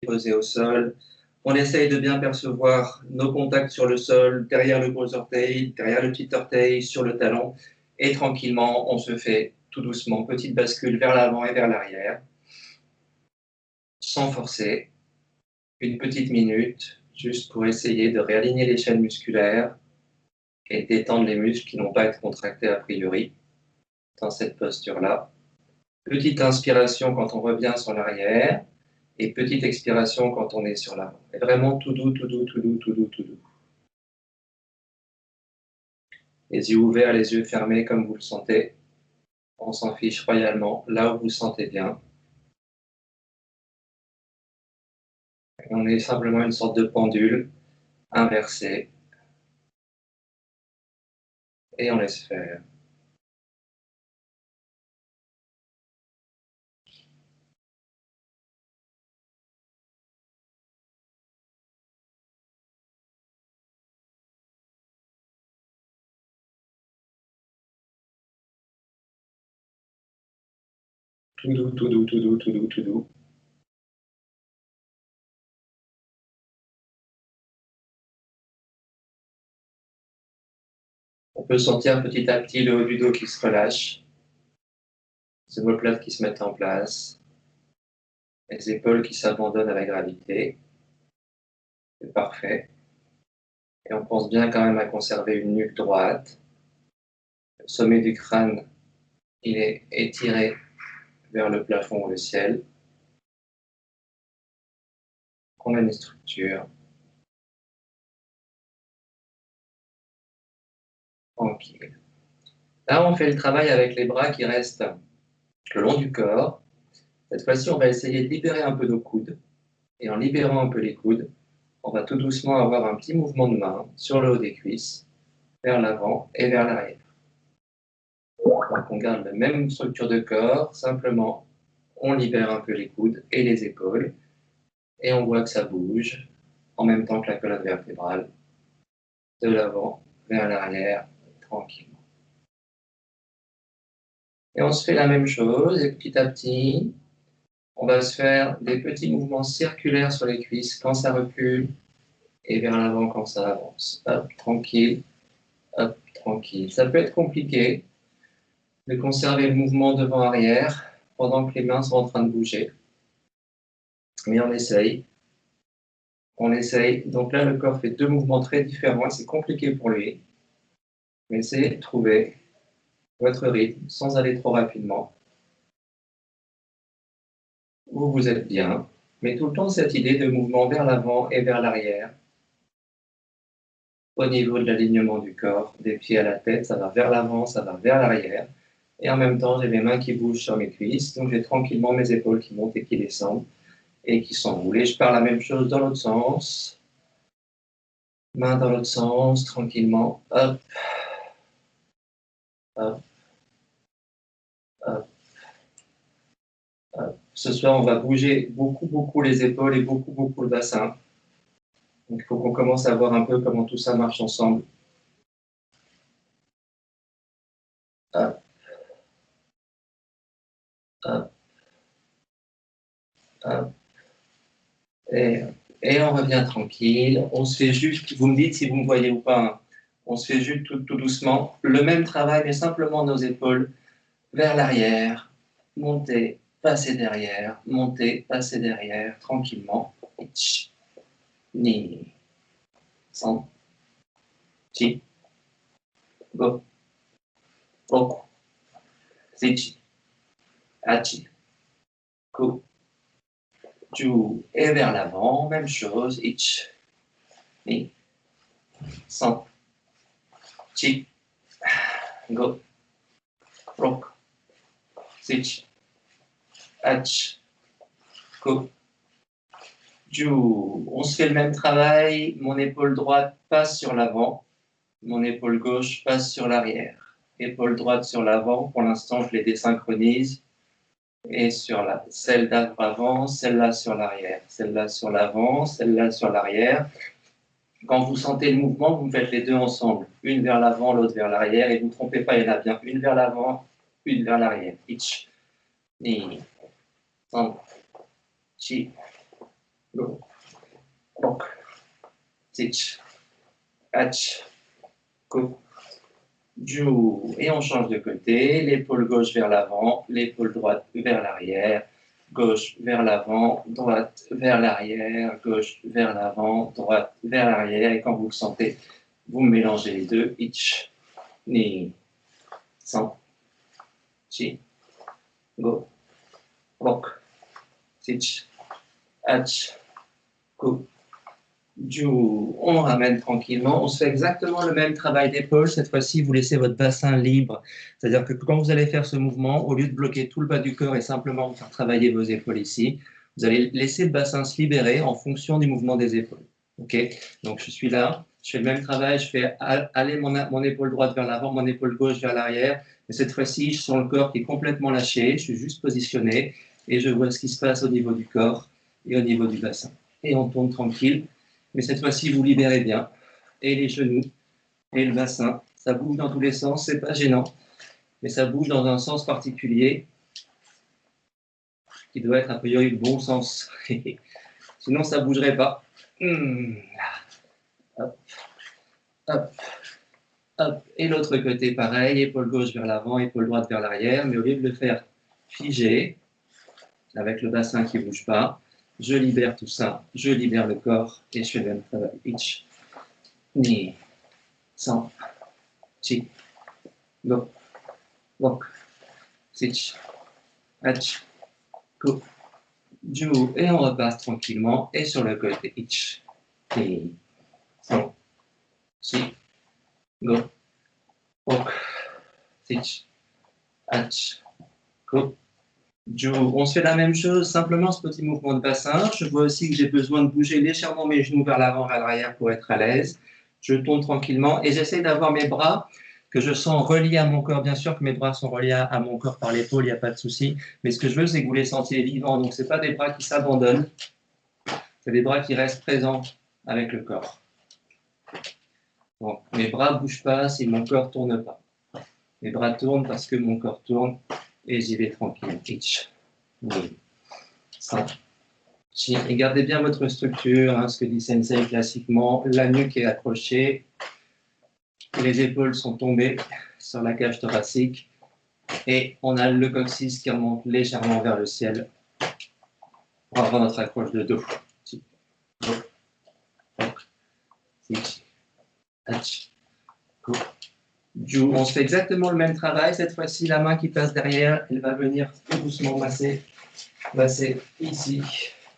posé au sol. On essaye de bien percevoir nos contacts sur le sol, derrière le gros orteil, derrière le petit orteil, sur le talon. Et tranquillement, on se fait tout doucement, petite bascule vers l'avant et vers l'arrière, sans forcer. Une petite minute, juste pour essayer de réaligner les chaînes musculaires et détendre les muscles qui n'ont pas été contractés a priori dans cette posture-là. Petite inspiration quand on revient sur l'arrière et petite expiration quand on est sur l'avant. Et vraiment tout doux, tout doux, tout doux, tout doux, tout doux. Les yeux ouverts, les yeux fermés comme vous le sentez. On s'en fiche royalement, là où vous sentez bien. On est simplement une sorte de pendule inversée. Et on laisse faire. Tout doux, tout doux, tout doux, tout doux, tout doux. On peut sentir petit à petit le haut du dos qui se relâche, les omoplates qui se mettent en place, les épaules qui s'abandonnent à la gravité. C'est parfait. Et on pense bien quand même à conserver une nuque droite. Le sommet du crâne, il est étiré vers le plafond ou le ciel. On a une structure. Tranquille. Là, on fait le travail avec les bras qui restent le long du corps. Cette fois-ci, on va essayer de libérer un peu nos coudes. Et en libérant un peu les coudes, on va tout doucement avoir un petit mouvement de main sur le haut des cuisses, vers l'avant et vers l'arrière. Donc on garde la même structure de corps, simplement on libère un peu les coudes et les épaules et on voit que ça bouge en même temps que la colonne vertébrale, de l'avant vers l'arrière, tranquillement. Et on se fait la même chose et petit à petit, on va se faire des petits mouvements circulaires sur les cuisses quand ça recule et vers l'avant quand ça avance. Hop, tranquille, hop, tranquille. Ça peut être compliqué de conserver le mouvement devant-arrière pendant que les mains sont en train de bouger. Mais on essaye. On essaye. Donc là, le corps fait deux mouvements très différents et c'est compliqué pour lui. Mais essayez de trouver votre rythme sans aller trop rapidement. Où vous êtes bien. Mais tout le temps, cette idée de mouvement vers l'avant et vers l'arrière. Au niveau de l'alignement du corps, des pieds à la tête, ça va vers l'avant, ça va vers l'arrière. Et en même temps, j'ai mes mains qui bougent sur mes cuisses. Donc j'ai tranquillement mes épaules qui montent et qui descendent et qui s'enroulent. Et je pars la même chose dans l'autre sens. Main dans l'autre sens, tranquillement. Hop, hop, hop, hop. Ce soir, on va bouger beaucoup, beaucoup les épaules et beaucoup, beaucoup le bassin. Donc il faut qu'on commence à voir un peu comment tout ça marche ensemble. Hop, hop, hop. Et on revient tranquille. On se fait juste, vous me dites si vous me voyez ou pas, hein. On se fait juste tout doucement le même travail, mais simplement nos épaules vers l'arrière, monter, passer derrière, monter, passer derrière, tranquillement. Ich, ni, san, chi, go, oku, sichi, achi, ku, ju, et vers l'avant, même chose, ich, ni, san, chi, go, roku, sichi, achi, ku, ju. On se fait le même travail, mon épaule droite passe sur l'avant, mon épaule gauche passe sur l'arrière. Épaule droite sur l'avant, pour l'instant je les désynchronise, et sur celle d'avant, celle-là sur l'arrière, celle-là sur l'avant, celle-là sur l'arrière. Quand vous sentez le mouvement, vous faites les deux ensemble, une vers l'avant, l'autre vers l'arrière, et vous ne trompez pas, il y en a bien une vers l'avant, une vers l'arrière. Ich, ni, san, chi, Rock. Teach. Hatch. Go. Jou. Et on change de côté. L'épaule gauche vers l'avant, l'épaule droite vers l'arrière. Gauche vers l'avant, droite vers l'arrière, gauche vers l'avant, droite vers l'arrière. Et quand vous le sentez, vous mélangez les deux. Ich, ni, san, chi, go, rock, sich, ach, go, ju. On ramène tranquillement. On se fait exactement le même travail d'épaule. Cette fois-ci, vous laissez votre bassin libre. C'est-à-dire que quand vous allez faire ce mouvement, au lieu de bloquer tout le bas du corps et simplement faire travailler vos épaules ici, vous allez laisser le bassin se libérer en fonction du mouvement des épaules. Ok? Donc, je suis là, je fais le même travail, je fais aller mon épaule droite vers l'avant, mon épaule gauche vers l'arrière. Et cette fois-ci, je sens le corps qui est complètement lâché, je suis juste positionné et je vois ce qui se passe au niveau du corps et au niveau du bassin. Et on tourne tranquille. Mais cette fois-ci, vous libérez bien. Et les genoux, et le bassin. Ça bouge dans tous les sens, c'est pas gênant. Mais ça bouge dans un sens particulier qui doit être a priori le bon sens. Sinon, ça ne bougerait pas. Hop, hop, hop. Et l'autre côté, pareil, épaule gauche vers l'avant, épaule droite vers l'arrière. Mais au lieu de le faire figé, avec le bassin qui ne bouge pas, je libère tout ça, je libère le corps et je fais le même travail. Ich, ni, san, chi, go, rock, sich, ach, go, ju. Et on repasse tranquillement. Et sur le côté, ich, ni, san, chi, go, rock, sich, ach, go, ju. On se fait la même chose, simplement ce petit mouvement de bassin. Je vois aussi que j'ai besoin de bouger légèrement mes genoux vers l'avant, vers l'arrière pour être à l'aise. Je tourne tranquillement et j'essaie d'avoir mes bras que je sens reliés à mon corps. Bien sûr que mes bras sont reliés à mon corps par l'épaule, il n'y a pas de souci. Mais ce que je veux, c'est que vous les sentiez vivants. Donc, ce n'est pas des bras qui s'abandonnent, c'est des bras qui restent présents avec le corps. Donc, mes bras ne bougent pas si mon corps ne tourne pas. Mes bras tournent parce que mon corps tourne et j'y vais tranquille. Ich, ni, san, chi. Et gardez bien votre structure, hein, ce que dit Sensei classiquement. La nuque est accrochée, les épaules sont tombées sur la cage thoracique et on a le coccyx qui remonte légèrement vers le ciel pour avoir notre accroche de dos. On se fait exactement le même travail. Cette fois-ci, la main qui passe derrière, elle va venir tout doucement masser ici,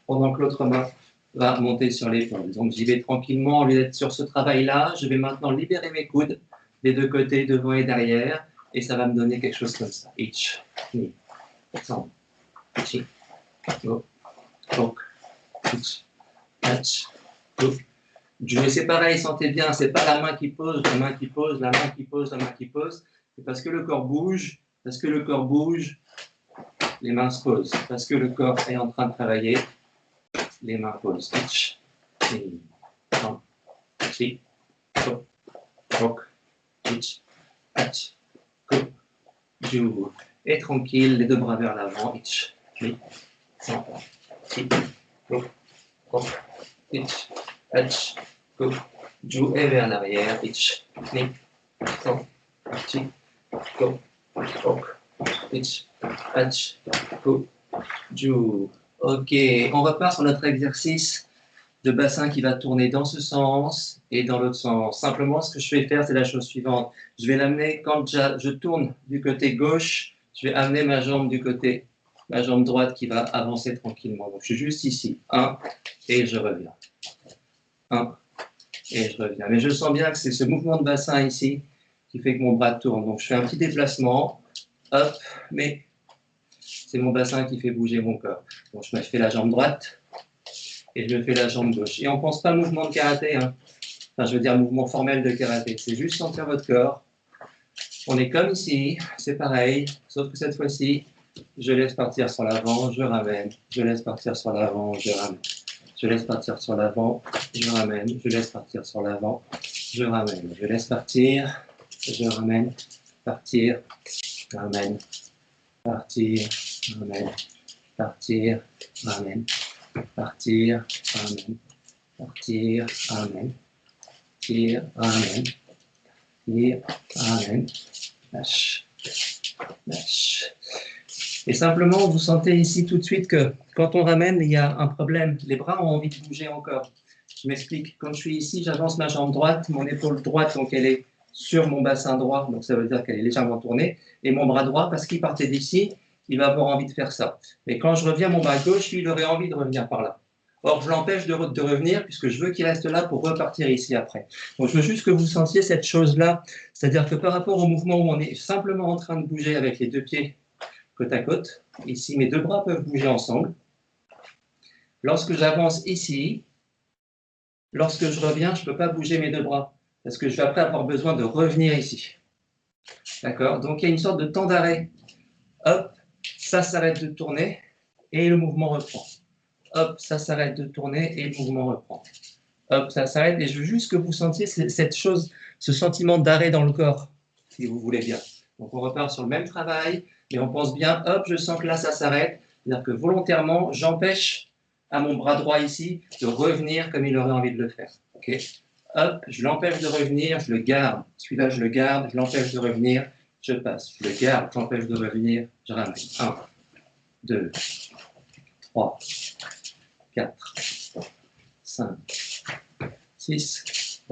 pendant que l'autre main va monter sur l'épaule. Donc j'y vais tranquillement. Au lieu d'être sur ce travail-là, je vais maintenant libérer mes coudes des deux côtés, devant et derrière, et ça va me donner quelque chose comme ça. Ich, ni, san, chi, go, rock, ich, ach, go. Et c'est pareil, sentez bien, c'est pas la main qui pose, la main qui pose, la main qui pose, la main qui pose. C'est parce que le corps bouge, les mains se posent. Parce que le corps est en train de travailler, les mains posent. Ich, ni, san, chi, go, rock, ich, ach, go, ju. Et tranquille, les deux bras vers l'avant. Ich, ni, san, chi, go, rock, ich, ach, go, ju. Et vers l'arrière. Ich, ni, san, chi, go, rock, ich, ach, go, ju. Ok, on repart sur notre exercice de bassin qui va tourner dans ce sens et dans l'autre sens. Simplement, ce que je vais faire, c'est la chose suivante. Je vais l'amener, quand je tourne du côté gauche, je vais amener ma jambe du côté, ma jambe droite qui va avancer tranquillement. Donc, je suis juste ici. 1, et je reviens. 1, et je reviens. Mais je sens bien que c'est ce mouvement de bassin ici qui fait que mon bras tourne. Donc, je fais un petit déplacement. Hop, mais c'est mon bassin qui fait bouger mon corps. Donc, je me fais la jambe droite et je me fais la jambe gauche. Et on ne pense pas mouvement de karaté, hein. Enfin, je veux dire mouvement formel de karaté. C'est juste sentir votre corps. On est comme ici, c'est pareil, sauf que cette fois-ci, je laisse partir sur l'avant, je ramène. Je laisse partir sur l'avant, je ramène. Je laisse partir sur l'avant, je ramène. Je laisse partir sur l'avant, je ramène. Je laisse partir, je ramène. Partir, ramène. Partir, ramène. Partir, ramène. Partir, ramène. Tire, ramène. Tire, ramène. Tire, ramène. Lâche. Lâche. Et simplement, vous sentez ici tout de suite que quand on ramène, il y a un problème. Les bras ont envie de bouger encore. Je m'explique. Quand je suis ici, j'avance ma jambe droite, mon épaule droite, donc elle est sur mon bassin droit, donc ça veut dire qu'elle est légèrement tournée, et mon bras droit, parce qu'il partait d'ici, il va avoir envie de faire ça. Mais quand je reviens, mon bras gauche, lui, il aurait envie de revenir par là. Or, je l'empêche de revenir, puisque je veux qu'il reste là pour repartir ici après. Donc, je veux juste que vous sentiez cette chose-là, c'est-à-dire que par rapport au mouvement où on est simplement en train de bouger avec les deux pieds côte à côte, ici, mes deux bras peuvent bouger ensemble. Lorsque j'avance ici, lorsque je reviens, je ne peux pas bouger mes deux bras, parce que je vais après avoir besoin de revenir ici. D'accord? Donc, il y a une sorte de temps d'arrêt. Hop, ça s'arrête de tourner, et le mouvement reprend. Hop, ça s'arrête de tourner, et le mouvement reprend. Hop, ça s'arrête, et je veux juste que vous sentiez cette chose, ce sentiment d'arrêt dans le corps, si vous voulez bien. Donc, on repart sur le même travail, mais on pense bien, hop, je sens que là, ça s'arrête. C'est-à-dire que volontairement, j'empêche à mon bras droit ici de revenir comme il aurait envie de le faire. Okay, hop, je l'empêche de revenir, je le garde. Celui-là, je le garde, je l'empêche de revenir, je passe. Je le garde, je l'empêche de revenir, je ramène. 1, 2, 3, 4, 5, 6,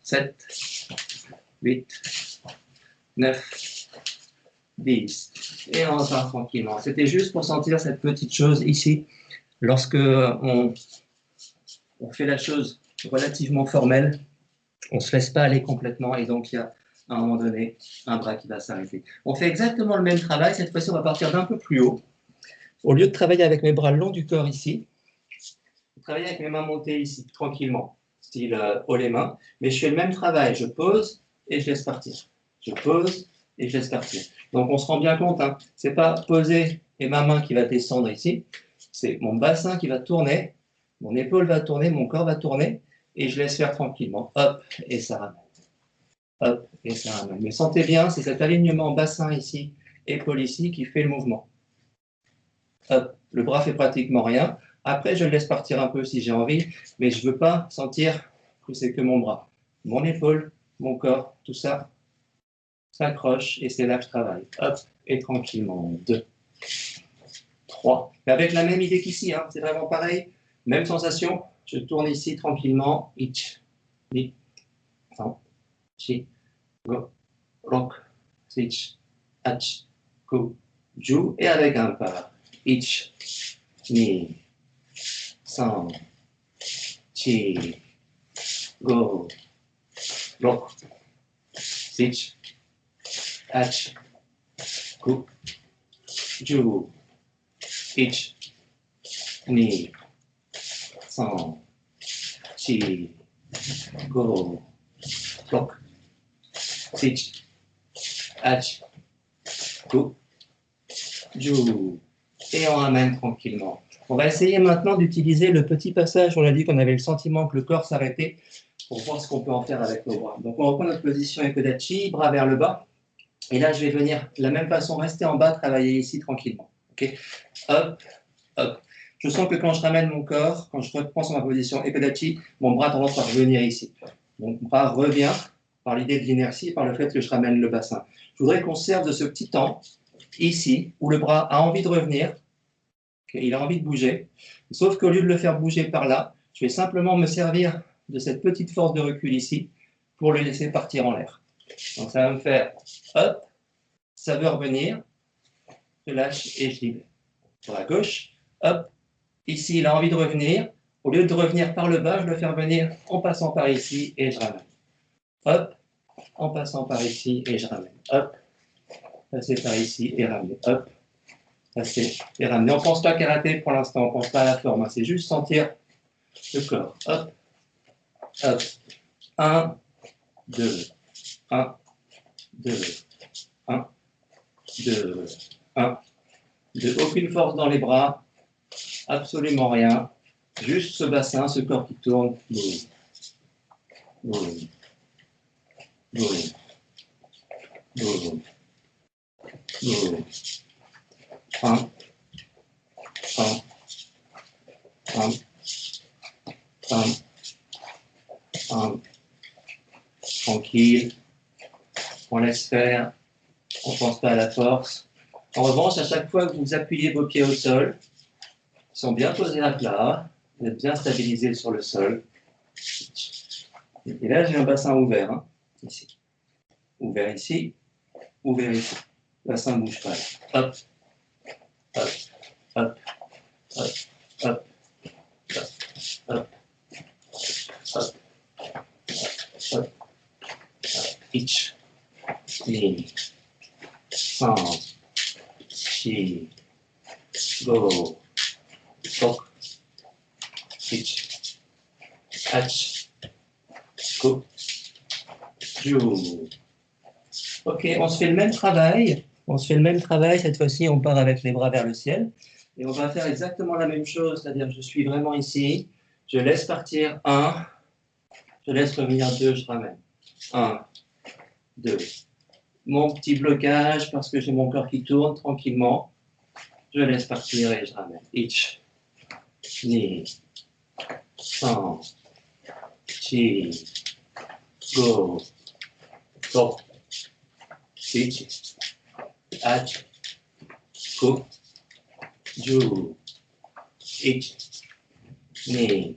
7, 8, 9, 10. Et on repart tranquillement. C'était juste pour sentir cette petite chose ici. Lorsque on fait la chose relativement formelle, on ne se laisse pas aller complètement et donc il y a à un moment donné un bras qui va s'arrêter. On fait exactement le même travail. Cette fois-ci, on va partir d'un peu plus haut. Au lieu de travailler avec mes bras le long du corps ici, je travaille avec mes mains montées ici, tranquillement, style haut les mains. Mais je fais le même travail. Je pose et je laisse partir. Je pose et je laisse partir. Donc on se rend bien compte, hein, ce n'est pas poser et ma main qui va descendre ici, c'est mon bassin qui va tourner, mon épaule va tourner, mon corps va tourner, et je laisse faire tranquillement. Hop, et ça ramène. Hop, et ça ramène. Mais sentez bien, c'est cet alignement bassin ici, épaule ici, qui fait le mouvement. Hop, le bras fait pratiquement rien. Après, je le laisse partir un peu si j'ai envie, mais je ne veux pas sentir que c'est que mon bras. Mon épaule, mon corps, tout ça s'accroche, et c'est là que je travaille. Hop, et tranquillement. 2, 3. Et avec la même idée qu'ici, hein, c'est vraiment pareil. Même sensation, je tourne ici tranquillement. Ich, ni, san, chi, go, rok, sich, ach, ku, ju. Et avec un pas. Ich, ni, san, chi, go, rok, sich, ach, ku, ju. Ich, ni, san, chi, go, rok, sich, ach, ku, ju. Et on ramène tranquillement. On va essayer maintenant d'utiliser le petit passage où on a dit qu'on avait le sentiment que le corps s'arrêtait pour voir ce qu'on peut en faire avec nos bras. Donc on reprend notre position Ekodachi, bras vers le bas. Et là, je vais venir de la même façon, rester en bas, travailler ici tranquillement. Okay, hop, hop. Je sens que quand je ramène mon corps, quand je reprends sur ma position Ekodachi, mon bras a tendance à revenir ici. Mon bras revient par l'idée de l'inertie, par le fait que je ramène le bassin. Je voudrais qu'on se serve de ce petit temps ici, où le bras a envie de revenir, il a envie de bouger, sauf qu'au lieu de le faire bouger par là, je vais simplement me servir de cette petite force de recul ici pour le laisser partir en l'air. Donc ça va me faire hop, ça veut revenir, je lâche et je libère. Sur la gauche, hop, ici il a envie de revenir, au lieu de revenir par le bas, je le fais revenir en passant par ici et je ramène. Hop, en passant par ici et je ramène. Hop, passer par ici et ramener. Hop, passer et ramener. On ne pense pas karaté pour l'instant, on ne pense pas à la forme, hein. C'est juste sentir le corps. Hop, hop, 1, 2, 1, 2, 1, 2, 1, 2. Aucune force dans les bras, absolument rien. Juste ce bassin, ce corps qui tourne. Boum, boum, boum, boum, boum. 1, 1, 1, 1, Tranquille. On laisse faire. On ne pense pas à la force. En revanche, à chaque fois que vous appuyez vos pieds au sol, ils sont bien posés à plat, vous êtes bien stabilisés sur le sol. Et là, j'ai un bassin ouvert, hein, ici. Ouvert ici, ouvert ici. Le bassin ne bouge pas. Hop, hop, hop, hop, hop, hop, hop, hop, hop, pitch, knee, sound, chi, go, talk, pitch, hatch, go, do. Ok, on se fait le même travail. On se fait le même travail. Cette fois-ci, on part avec les bras vers le ciel. Et on va faire exactement la même chose. C'est-à-dire, je suis vraiment ici. Je laisse partir 1. Je laisse revenir 2. Je ramène. 1, 2. Mon petit blocage, parce que j'ai mon corps qui tourne tranquillement. Je laisse partir et je ramène. Itch. Knee. Sound. Chi. Go. Talk. Pitch, hatch, go, do, itch, knee,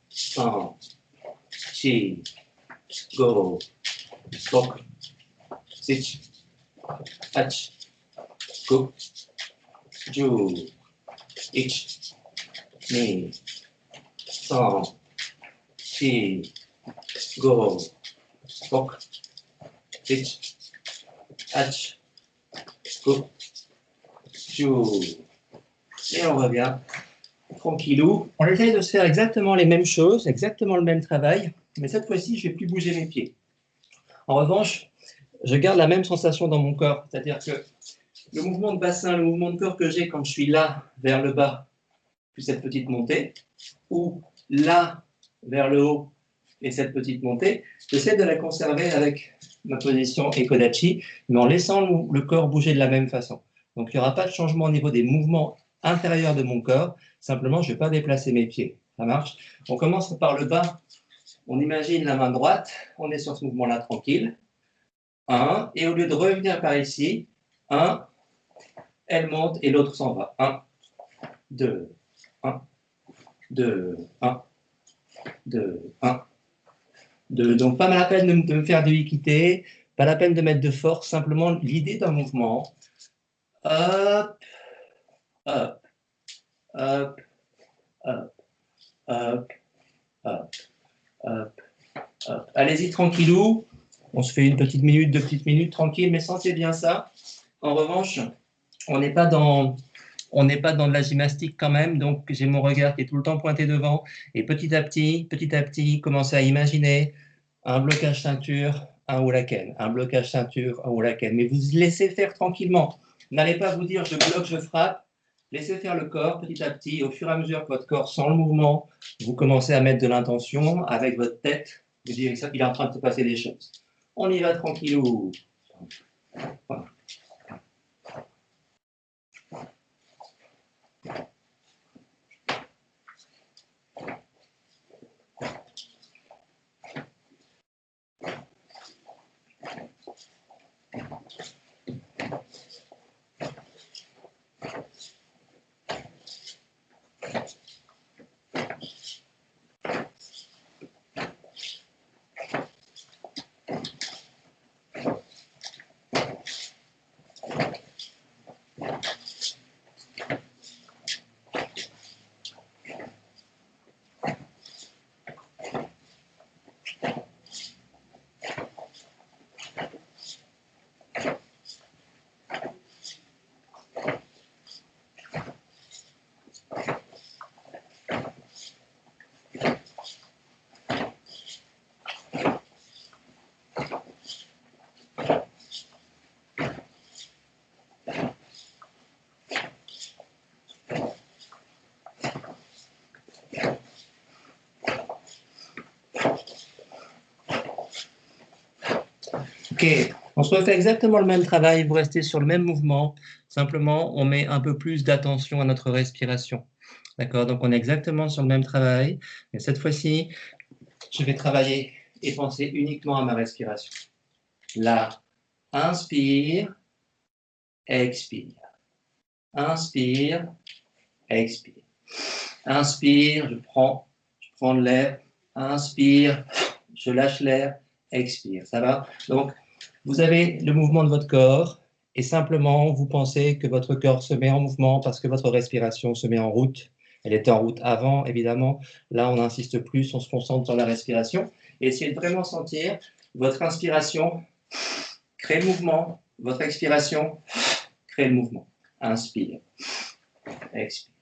sound, chi, go, talk, pitch, hatch, go, do, itch, knee, sound, chi, go, talk, pitch, hatch, go, do. Et on revient tranquillou. On essaye de se faire exactement les mêmes choses, exactement le même travail, mais cette fois-ci, je ne vais plus bouger mes pieds. En revanche, je garde la même sensation dans mon corps, c'est-à-dire que le mouvement de bassin, le mouvement de corps que j'ai quand je suis là, vers le bas, puis cette petite montée, ou là, vers le haut, et cette petite montée, j'essaie de la conserver avec ma position Ekodachi, mais en laissant le corps bouger de la même façon. Donc, il n'y aura pas de changement au niveau des mouvements intérieurs de mon corps, simplement, je ne vais pas déplacer mes pieds. Ça marche? On commence par le bas, on imagine la main droite, on est sur ce mouvement-là tranquille. 1, et au lieu de revenir par ici, 1, elle monte et l'autre s'en va. 1, 2, 1, 2, 1, 2, 1. Donc, pas la peine de me faire de l'équité, pas la peine de mettre de force, simplement l'idée d'un mouvement. Hop, hop, hop, hop, hop, hop, hop, hop. Allez-y tranquillou. On se fait une petite minute, 2 petites minutes tranquille, mais sentez bien ça. En revanche, on n'est pas dans de la gymnastique quand même, donc j'ai mon regard qui est tout le temps pointé devant, et petit à petit, commencez à imaginer un blocage ceinture, un huracan, un blocage ceinture, un huracan, mais vous laissez faire tranquillement. N'allez pas vous dire je bloque, je frappe, laissez faire le corps petit à petit, au fur et à mesure que votre corps sent le mouvement, vous commencez à mettre de l'intention avec votre tête, vous dites qu'il est en train de se passer des choses. On y va tranquillou. Voilà. Ok, on se refait exactement le même travail, vous restez sur le même mouvement, simplement on met un peu plus d'attention à notre respiration. D'accord, donc on est exactement sur le même travail, mais cette fois-ci, je vais travailler et penser uniquement à ma respiration. Là, inspire, expire. Inspire, expire. Inspire, je prends de l'air. Inspire, je lâche l'air. Expire, ça va? Donc, vous avez le mouvement de votre corps et simplement, vous pensez que votre corps se met en mouvement parce que votre respiration se met en route. Elle était en route avant, évidemment. Là, on n'insiste plus, on se concentre sur la respiration. Et essayez de vraiment sentir votre inspiration crée le mouvement, votre expiration crée le mouvement. Inspire, expire.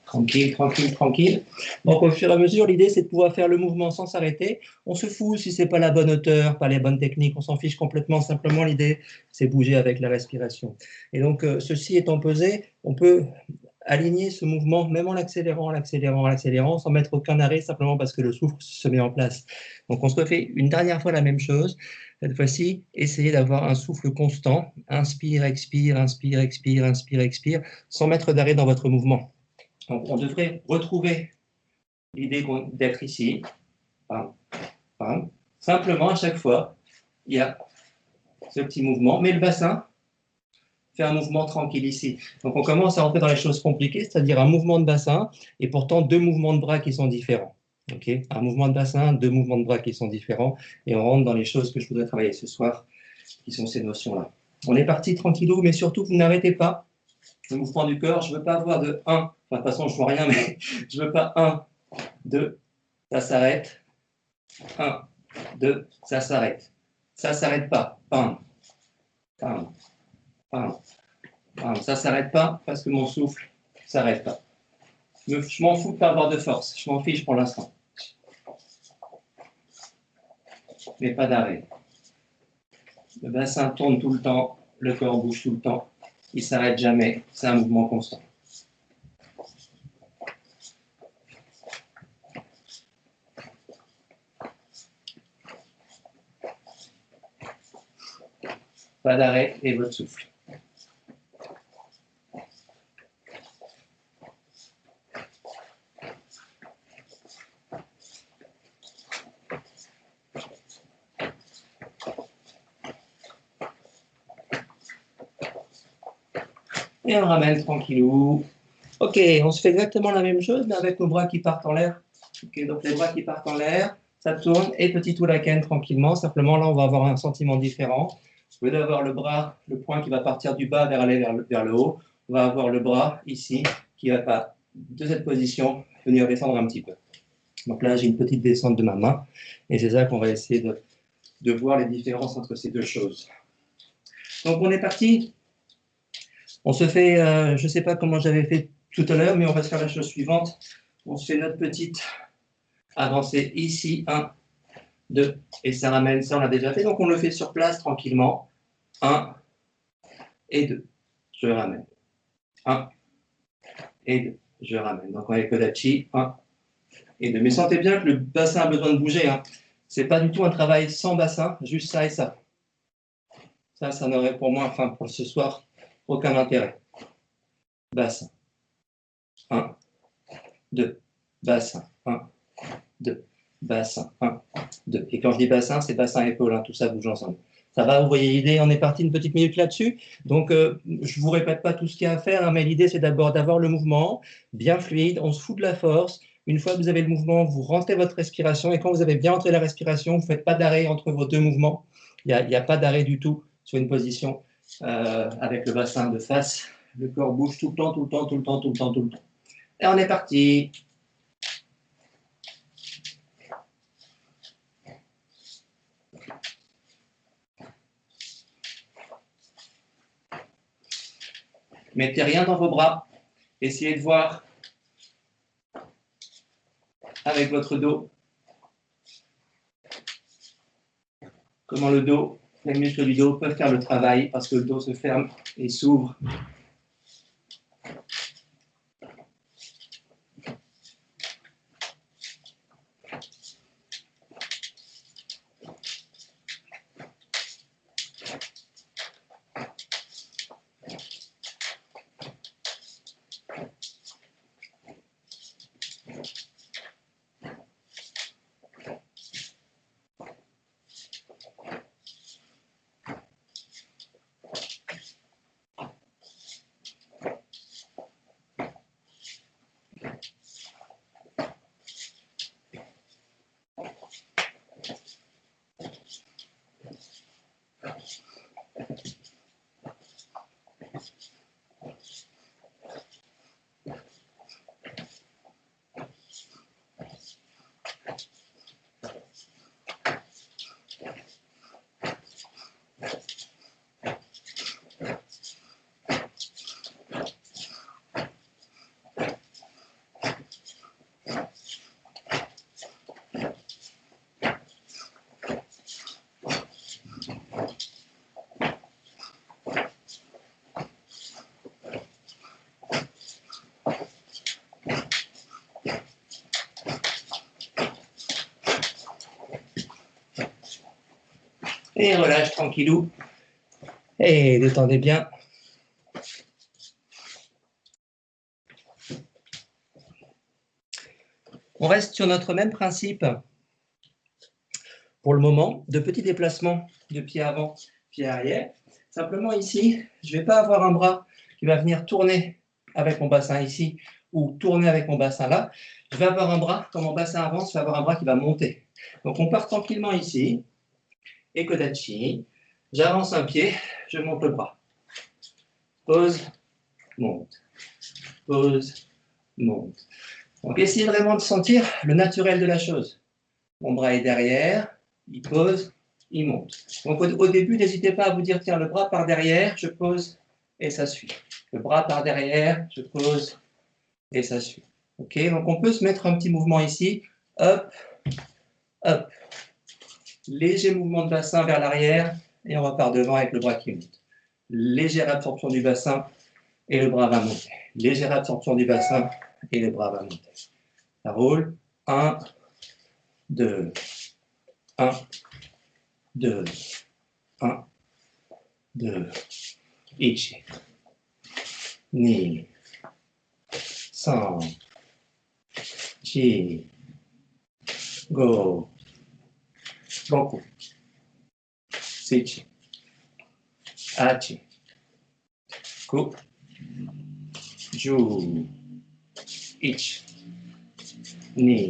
Tranquille, tranquille, tranquille. Donc, au fur et à mesure, l'idée, c'est de pouvoir faire le mouvement sans s'arrêter. On se fout si ce n'est pas la bonne hauteur, pas les bonnes techniques, on s'en fiche complètement. Simplement, l'idée, c'est bouger avec la respiration. Et donc, ceci étant pesé, on peut aligner ce mouvement, même en l'accélérant, l'accélérant, l'accélérant, sans mettre aucun arrêt, simplement parce que le souffle se met en place. Donc, on se refait une dernière fois la même chose. Cette fois-ci, essayez d'avoir un souffle constant. Inspire, expire, inspire, expire, inspire, expire, sans mettre d'arrêt dans votre mouvement. Donc, on devrait retrouver l'idée d'être ici. Simplement, à chaque fois, il y a ce petit mouvement, mais le bassin fait un mouvement tranquille ici. Donc, on commence à rentrer dans les choses compliquées, c'est-à-dire un mouvement de bassin et pourtant deux mouvements de bras qui sont différents. Okay, un mouvement de bassin, deux mouvements de bras qui sont différents, et on rentre dans les choses que je voudrais travailler ce soir, qui sont ces notions-là. On est parti tranquillou, mais surtout, vous n'arrêtez pas le mouvement du corps. Je ne veux pas avoir de 1, enfin, de toute façon, je ne vois rien, mais je ne veux pas 1, 2, ça s'arrête. 1, 2, ça s'arrête. Ça ne s'arrête pas. Pam, pam, pam, pam. Ça ne s'arrête pas parce que mon souffle ne s'arrête pas. Je m'en fous de ne pas avoir de force. Je m'en fiche pour l'instant. Mais pas d'arrêt. Le bassin tourne tout le temps, le corps bouge tout le temps. Il ne s'arrête jamais. C'est un mouvement constant. Pas d'arrêt et votre souffle. Et on ramène tranquillou. Ok, on se fait exactement la même chose, mais avec nos bras qui partent en l'air. Ok, donc les bras qui partent en l'air, ça tourne, et petit tout la canne tranquillement. Simplement, là, on va avoir un sentiment différent. Au lieu d'avoir le bras, le poing qui va partir du bas vers aller vers le haut, on va avoir le bras ici qui va pas de cette position venir descendre un petit peu. Donc là, j'ai une petite descente de ma main, et c'est ça qu'on va essayer de voir les différences entre ces deux choses. Donc on est parti. On se fait, je ne sais pas comment j'avais fait tout à l'heure, mais on va se faire la chose suivante. On se fait notre petite avancée ici, 1, 2, et ça ramène, ça on l'a déjà fait, donc on le fait sur place tranquillement. 1 et 2, je ramène. 1 et 2, je ramène. Donc on est Kodachi, 1 et 2. Mais sentez bien que le bassin a besoin de bouger. Hein. Ce n'est pas du tout un travail sans bassin, juste ça et ça. Ça n'aurait pour moi, enfin pour ce soir, aucun intérêt. Bassin. 1, 2, bassin, 1, 2, bassin, 1, 2. Et quand je dis bassin, c'est bassin épaule, hein, tout ça bouge ensemble. Ça va, vous voyez l'idée, on est parti une petite minute là-dessus. Donc, je ne vous répète pas tout ce qu'il y a à faire, hein, mais l'idée, c'est d'abord d'avoir le mouvement bien fluide, on se fout de la force. Une fois que vous avez le mouvement, vous rentrez votre respiration, et quand vous avez bien rentré la respiration, vous ne faites pas d'arrêt entre vos deux mouvements. Il n'y a pas d'arrêt du tout sur une position avec le bassin de face. Le corps bouge tout le temps, tout le temps, tout le temps, tout le temps, tout le temps. Et on est parti. Mettez rien dans vos bras. Essayez de voir avec votre dos comment le dos, les muscles du dos peuvent faire le travail parce que le dos se ferme et s'ouvre. Et relâche tranquillou. Et détendez bien. On reste sur notre même principe pour le moment, de petits déplacements de pied avant, pied arrière. Simplement ici, je ne vais pas avoir un bras qui va venir tourner avec mon bassin ici ou tourner avec mon bassin là. Je vais avoir un bras, quand mon bassin avance, je vais avoir un bras qui va monter. Donc on part tranquillement ici, et Kodachi. J'avance un pied, je monte le bras. Pause, monte. Pause, monte. Donc essayez vraiment de sentir le naturel de la chose. Mon bras est derrière, il pose, il monte. Donc au début, n'hésitez pas à vous dire, tiens, le bras par derrière, je pose et ça suit. Le bras par derrière, je pose et ça suit. Ok, donc on peut se mettre un petit mouvement ici. Hop, hop. Léger mouvement de bassin vers l'arrière et on repart devant avec le bras qui monte. Légère absorption du bassin et le bras va monter. Légère absorption du bassin et le bras va monter. Ça roule. 1, 2, 1, 2, 1, 2, 1, 2, 3, 4, 5, 6, 7,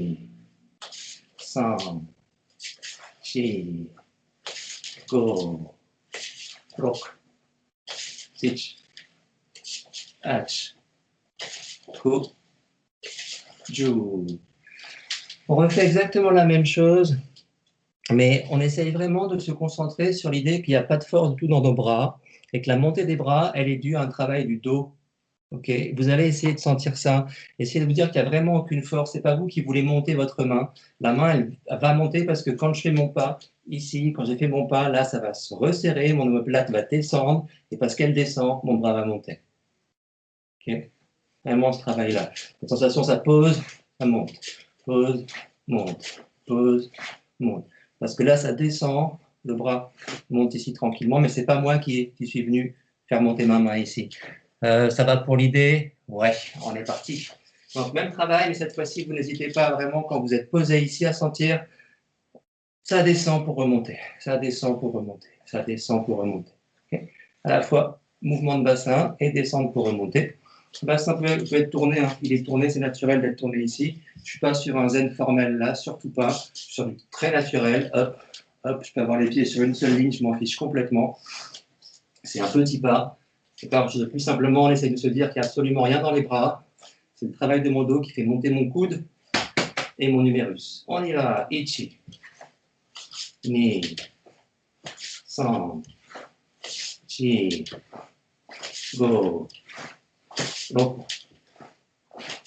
8, 9, 10, 1, 2, 3, 4, 5, 6, 7, 8, 9, 10. On refait exactement la même chose, mais on essaye vraiment de se concentrer sur l'idée qu'il n'y a pas de force du tout dans nos bras et que la montée des bras, elle est due à un travail du dos. Okay. Vous allez essayer de sentir ça. Essayez de vous dire qu'il n'y a vraiment aucune force. Ce n'est pas vous qui voulez monter votre main. La main, elle va monter parce que quand je fais mon pas, ici, quand j'ai fait mon pas, là, ça va se resserrer, mon omoplate va descendre, et parce qu'elle descend, mon bras va monter. Okay. Vraiment ce travail-là. La sensation, ça pose, ça monte. Pose, monte. Pose, monte. Parce que là, ça descend, le bras monte ici tranquillement, mais ce n'est pas moi qui suis venu faire monter ma main ici. Ça va pour l'idée? Ouais, on est parti. Donc, même travail, mais cette fois-ci, vous n'hésitez pas vraiment, quand vous êtes posé ici, à sentir ça descend pour remonter, ça descend pour remonter, ça descend pour remonter. Okay, à la fois, mouvement de bassin et descendre pour remonter. Le bassin peut être tourné, hein. Il est tourné, c'est naturel d'être tourné ici. Je ne suis pas sur un zen formel là, surtout pas. Je suis sur du très naturel. Hop, hop, je peux avoir les pieds sur une seule ligne, je m'en fiche complètement. C'est un petit pas. C'est pas plus simplement, on essaye de se dire qu'il n'y a absolument rien dans les bras. C'est le travail de mon dos qui fait monter mon coude et mon numérus. On y va. Ichi. Ni. San. Chi. Go. Roku.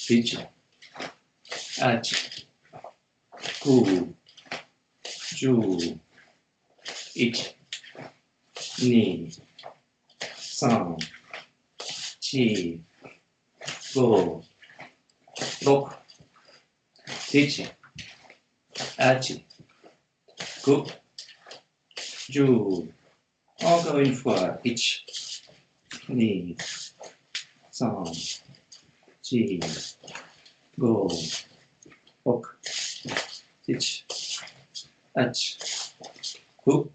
Ichi. Achi. Ku. Ju. Ichi. Ni. San. Chi. Go. Roku. Ichi. Achi. Ku. Ju. Encore une fois. Ichi. Ni. San. Chi. Go. Roku. Ichi. Achi. Ku.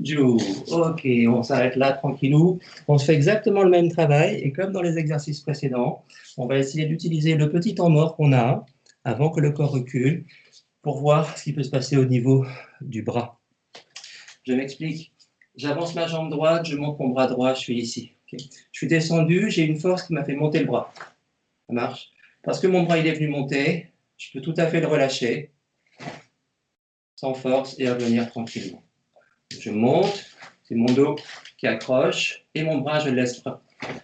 Ju. Ok, on s'arrête là, tranquillou. On se fait exactement le même travail, et comme dans les exercices précédents, on va essayer d'utiliser le petit temps mort qu'on a, avant que le corps recule, pour voir ce qui peut se passer au niveau du bras. Je m'explique. J'avance ma jambe droite, je monte mon bras droit, je suis ici. Okay. Je suis descendu, j'ai une force qui m'a fait monter le bras. Ça marche. Parce que mon bras il est venu monter, je peux tout à fait le relâcher, sans force, et revenir tranquillement. Je monte, c'est mon dos qui accroche, et mon bras, je le laisse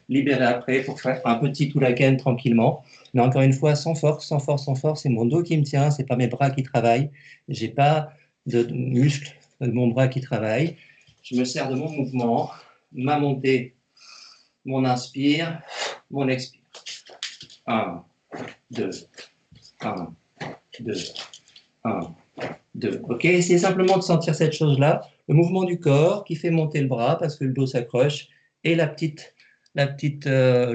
libérer après pour faire un petit toulaken tranquillement. Mais encore une fois, sans force, sans force, sans force, c'est mon dos qui me tient, c'est pas mes bras qui travaillent. J'ai pas de muscles de mon bras qui travaillent. Je me sers de mon mouvement, ma montée, mon inspire, mon expire. 1, 2, 1, 2, 1, 2. Ok, essayez simplement de sentir cette chose-là, le mouvement du corps qui fait monter le bras parce que le dos s'accroche, et le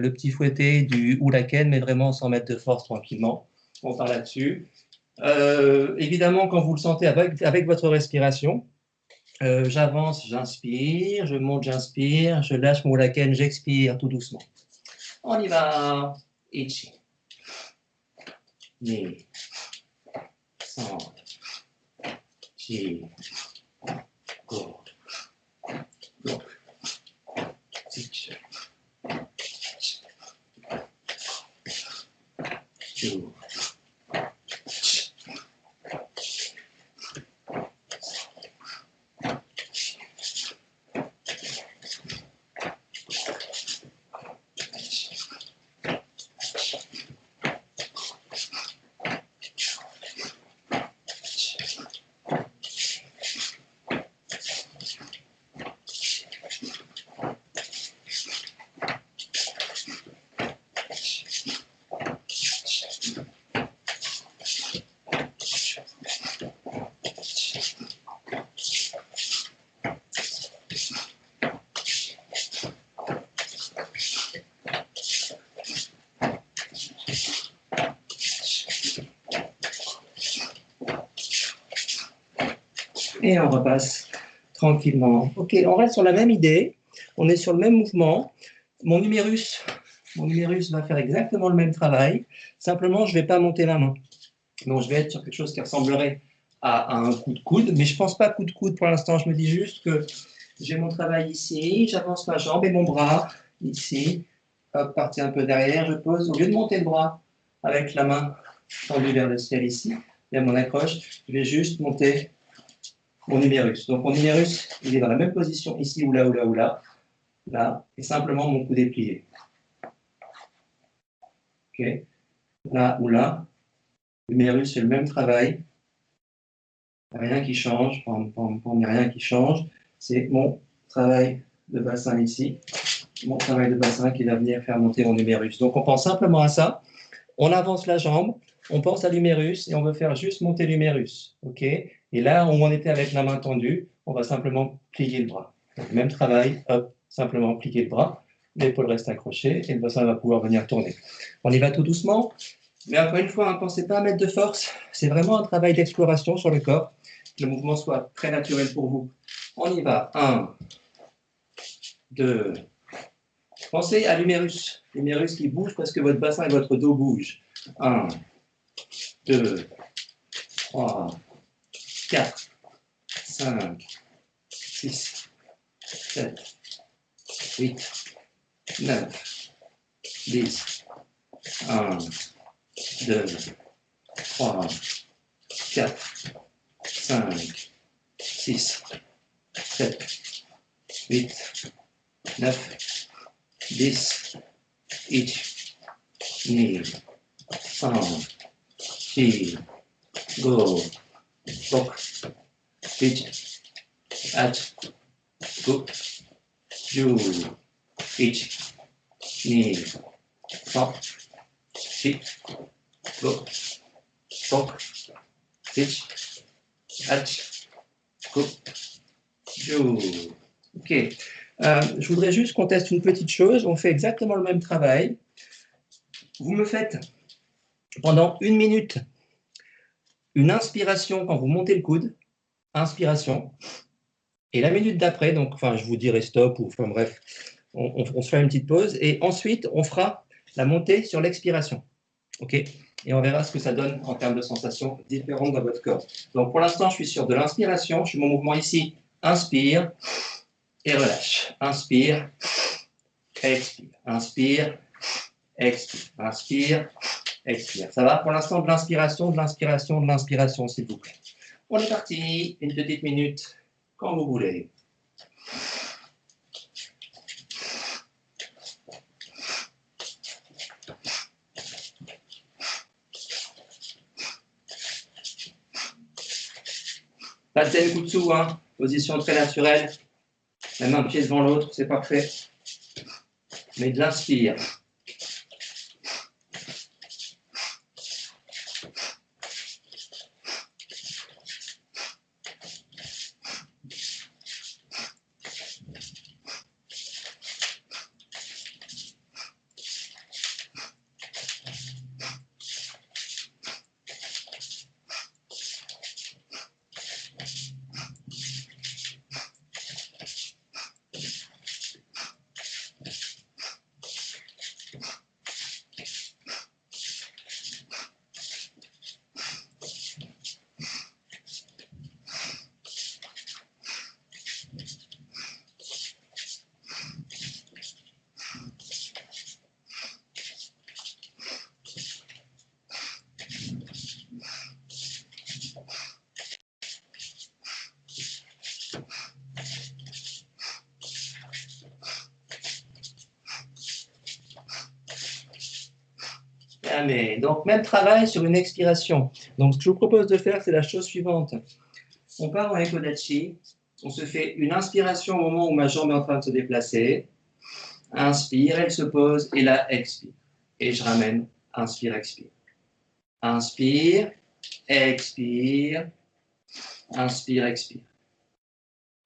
petit fouetté du hulaken, mais vraiment sans mettre de force, tranquillement. On part là-dessus. Évidemment, quand vous le sentez avec votre respiration, j'avance, j'inspire, je monte, j'inspire, je lâche mon hulaken, j'expire tout doucement. On y va. Ichi. Ni. San. Chi. Go. Roku. Ichi. Ju. Et on repasse tranquillement. Ok, on reste sur la même idée, on est sur le même mouvement. Mon numérus va faire exactement le même travail, simplement je ne vais pas monter la main. Donc je vais être sur quelque chose qui ressemblerait à un coup de coude, mais je ne pense pas coup de coude pour l'instant, je me dis juste que j'ai mon travail ici, j'avance ma jambe et mon bras ici, hop, parti un peu derrière, je pose, au lieu de monter le bras avec la main tendue vers le ciel ici, vers mon accroche, je vais juste monter mon numérus. Donc mon numérus, il est dans la même position ici ou là, ou là, ou là, là, et simplement mon coude est plié. Ok, là ou là, le numérus fait le même travail, il n'y a rien qui change, il n'y a rien qui change, c'est mon travail de bassin ici, mon travail de bassin qui va venir faire monter mon numérus. Donc on pense simplement à ça, on avance la jambe, on pense à l'humérus et on veut faire juste monter l'humérus. Ok, et là où on était avec la main tendue, on va simplement plier le bras. Donc, même travail, hop, simplement plier le bras. l'épaule reste accrochée et le bassin va pouvoir venir tourner. On y va tout doucement, mais encore une fois, ne pensez pas à mettre de force, c'est vraiment un travail d'exploration sur le corps, que le mouvement soit très naturel pour vous. On y va, 1, 2, pensez à l'humérus qui bouge parce que votre bassin et votre dos bougent. 1, 2, 3, 4, 5, 6, 7, 8, 9, 10, 1, 2, 3, 4, 5, 6, 7, 8, 9, 10, each, knee, sound, feel, go, rock, pitch, at, go, you, each, knee, stop, fit, go, rock, pitch, at, go, you. Ok. Je voudrais juste qu'on teste une petite chose. On fait exactement le même travail. Vous me faites pendant 1 minute une inspiration quand vous montez le coude. Inspiration. Et la minute d'après, donc, enfin, je vous dirai stop ou enfin bref, on se fait une petite pause. Et ensuite, on fera la montée sur l'expiration. OK? Et on verra ce que ça donne en termes de sensations différentes dans votre corps. Donc, pour l'instant, je suis sur de l'inspiration. Je fais mon mouvement ici. Inspire et relâche. Inspire, expire. Inspire, expire. Inspire, expire. Ça va? Pour l'instant, de l'inspiration, de l'inspiration, de l'inspiration, s'il vous plaît. On est parti. Une petite minute, quand vous voulez. Pas de tenkutsu, hein? Position très naturelle. Même un pied devant l'autre, c'est parfait. Mais de l'inspire. Allez, donc même travail sur une expiration. Donc ce que je vous propose de faire, c'est la chose suivante. On part en Ekodachi, on se fait une inspiration au moment où ma jambe est en train de se déplacer. Inspire, elle se pose, et là, expire. Et je ramène, inspire, expire. Inspire, expire, inspire, expire.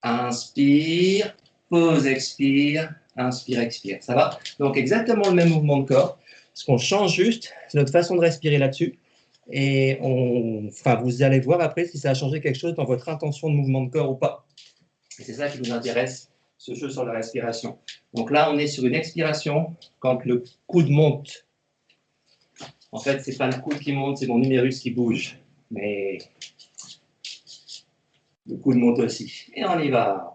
Inspire, pause, expire, inspire, expire. Ça va? Donc exactement le même mouvement de corps. Ce qu'on change juste, c'est notre façon de respirer là-dessus. Et vous allez voir après si ça a changé quelque chose dans votre intention de mouvement de corps ou pas. Et c'est ça qui nous intéresse, ce jeu sur la respiration. Donc là, on est sur une expiration quand le coude monte. En fait, ce n'est pas le coude qui monte, c'est mon humérus qui bouge. Mais le coude monte aussi. Et on y va.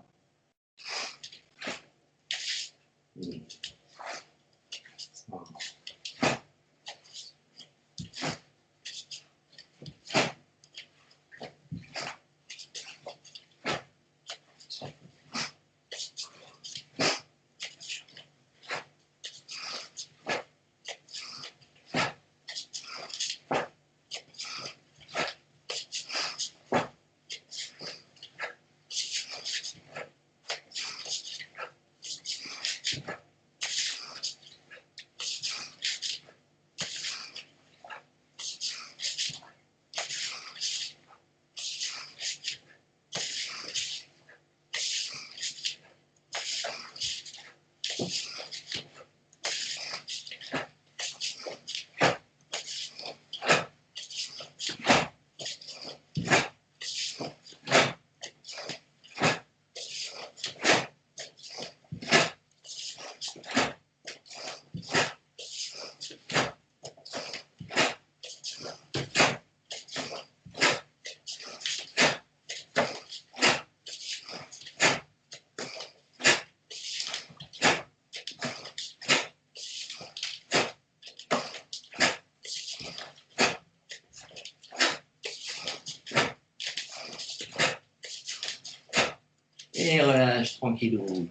Et relâche tranquillou.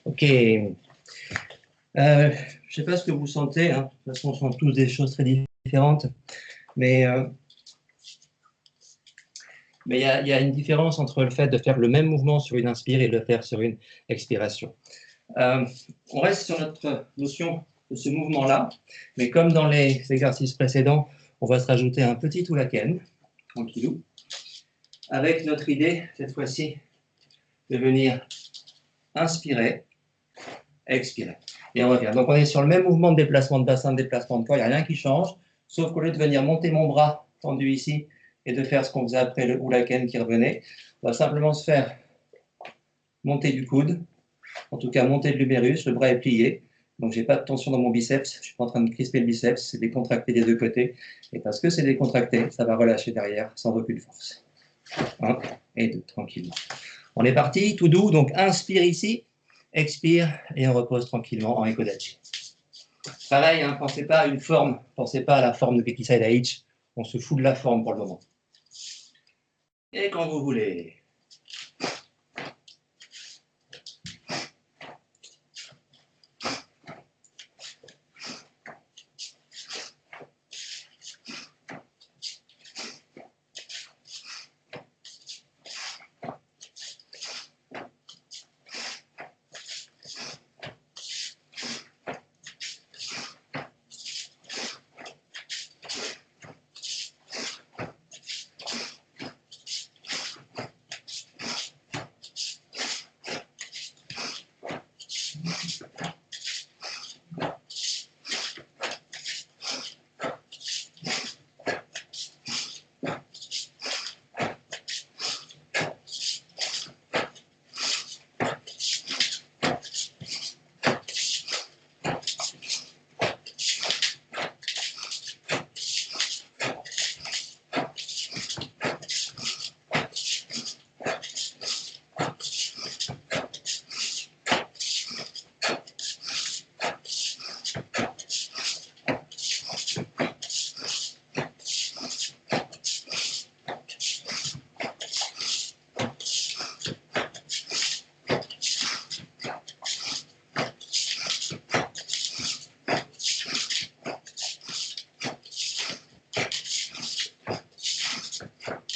Ok. Je ne sais pas ce que vous sentez, hein. De toute façon, ce sont tous des choses très différentes, mais il y a une différence entre le fait de faire le même mouvement sur une inspire et de le faire sur une expiration. On reste sur notre notion de ce mouvement-là, mais comme dans les exercices précédents, on va se rajouter un petit Ulaken, tranquillou, avec notre idée, cette fois-ci, de venir inspirer, expirer. Et on revient. Donc on est sur le même mouvement de déplacement de bassin, de déplacement de corps, il n'y a rien qui change, sauf qu'au lieu de venir monter mon bras tendu ici et de faire ce qu'on faisait après le Ulaken qui revenait, on va simplement se faire monter du coude, en tout cas monter de l'humérus, le bras est plié, donc je n'ai pas de tension dans mon biceps, je ne suis pas en train de crisper le biceps, c'est décontracté des deux côtés, et parce que c'est décontracté, ça va relâcher derrière sans aucune force. 1 et 2, tranquillement. On est parti, tout doux, donc inspire ici, expire, et on repose tranquillement en Ekodachi. Pareil, hein, pensez pas à une forme, pensez pas à la forme de Kekisai Daichi, on se fout de la forme pour le moment. Et quand vous voulez.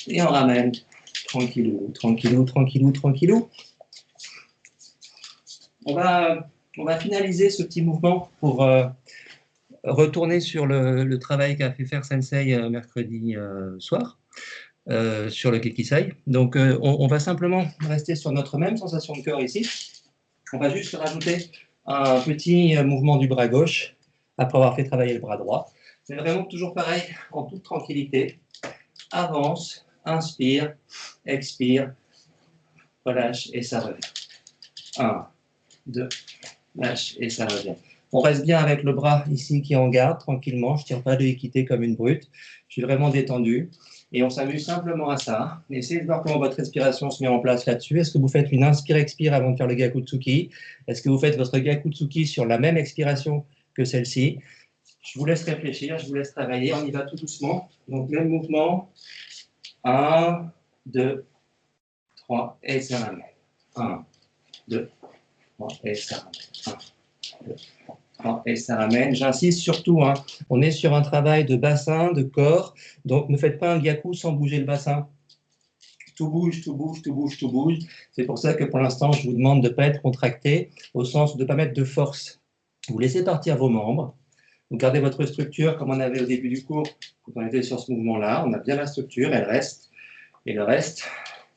Et on ramène, tranquillou, tranquillou, tranquillou, tranquillou. On va finaliser ce petit mouvement pour retourner sur le travail qu'a fait faire Sensei mercredi soir, sur le Kekisai. Donc on va simplement rester sur notre même sensation de cœur ici. On va juste rajouter un petit mouvement du bras gauche, après avoir fait travailler le bras droit. C'est vraiment toujours pareil, en toute tranquillité. Avance, inspire, expire, relâche et ça revient. 1, 2, lâche et ça revient. On reste bien avec le bras ici qui est en garde, tranquillement. Je ne tire pas de l'équité comme une brute. Je suis vraiment détendu. Et on s'amuse simplement à ça. Essayez de voir comment votre respiration se met en place là-dessus. Est-ce que vous faites une inspire-expire avant de faire le Gakutsuki? Est-ce que vous faites votre Gakutsuki sur la même expiration que celle-ci? Je vous laisse réfléchir, je vous laisse travailler. On y va tout doucement. Donc, même mouvement. 1, 2, 3, et ça ramène. 1, 2, 3, et ça ramène. 1, 2, 3, et ça ramène. J'insiste surtout, hein, on est sur un travail de bassin, de corps, donc ne faites pas un gyaku sans bouger le bassin. Tout bouge, tout bouge, tout bouge, tout bouge. C'est pour ça que pour l'instant, je vous demande de ne pas être contracté, au sens de ne pas mettre de force. Vous laissez partir vos membres. Vous gardez votre structure comme on avait au début du cours, quand on était sur ce mouvement-là. On a bien la structure, elle reste. Et le reste,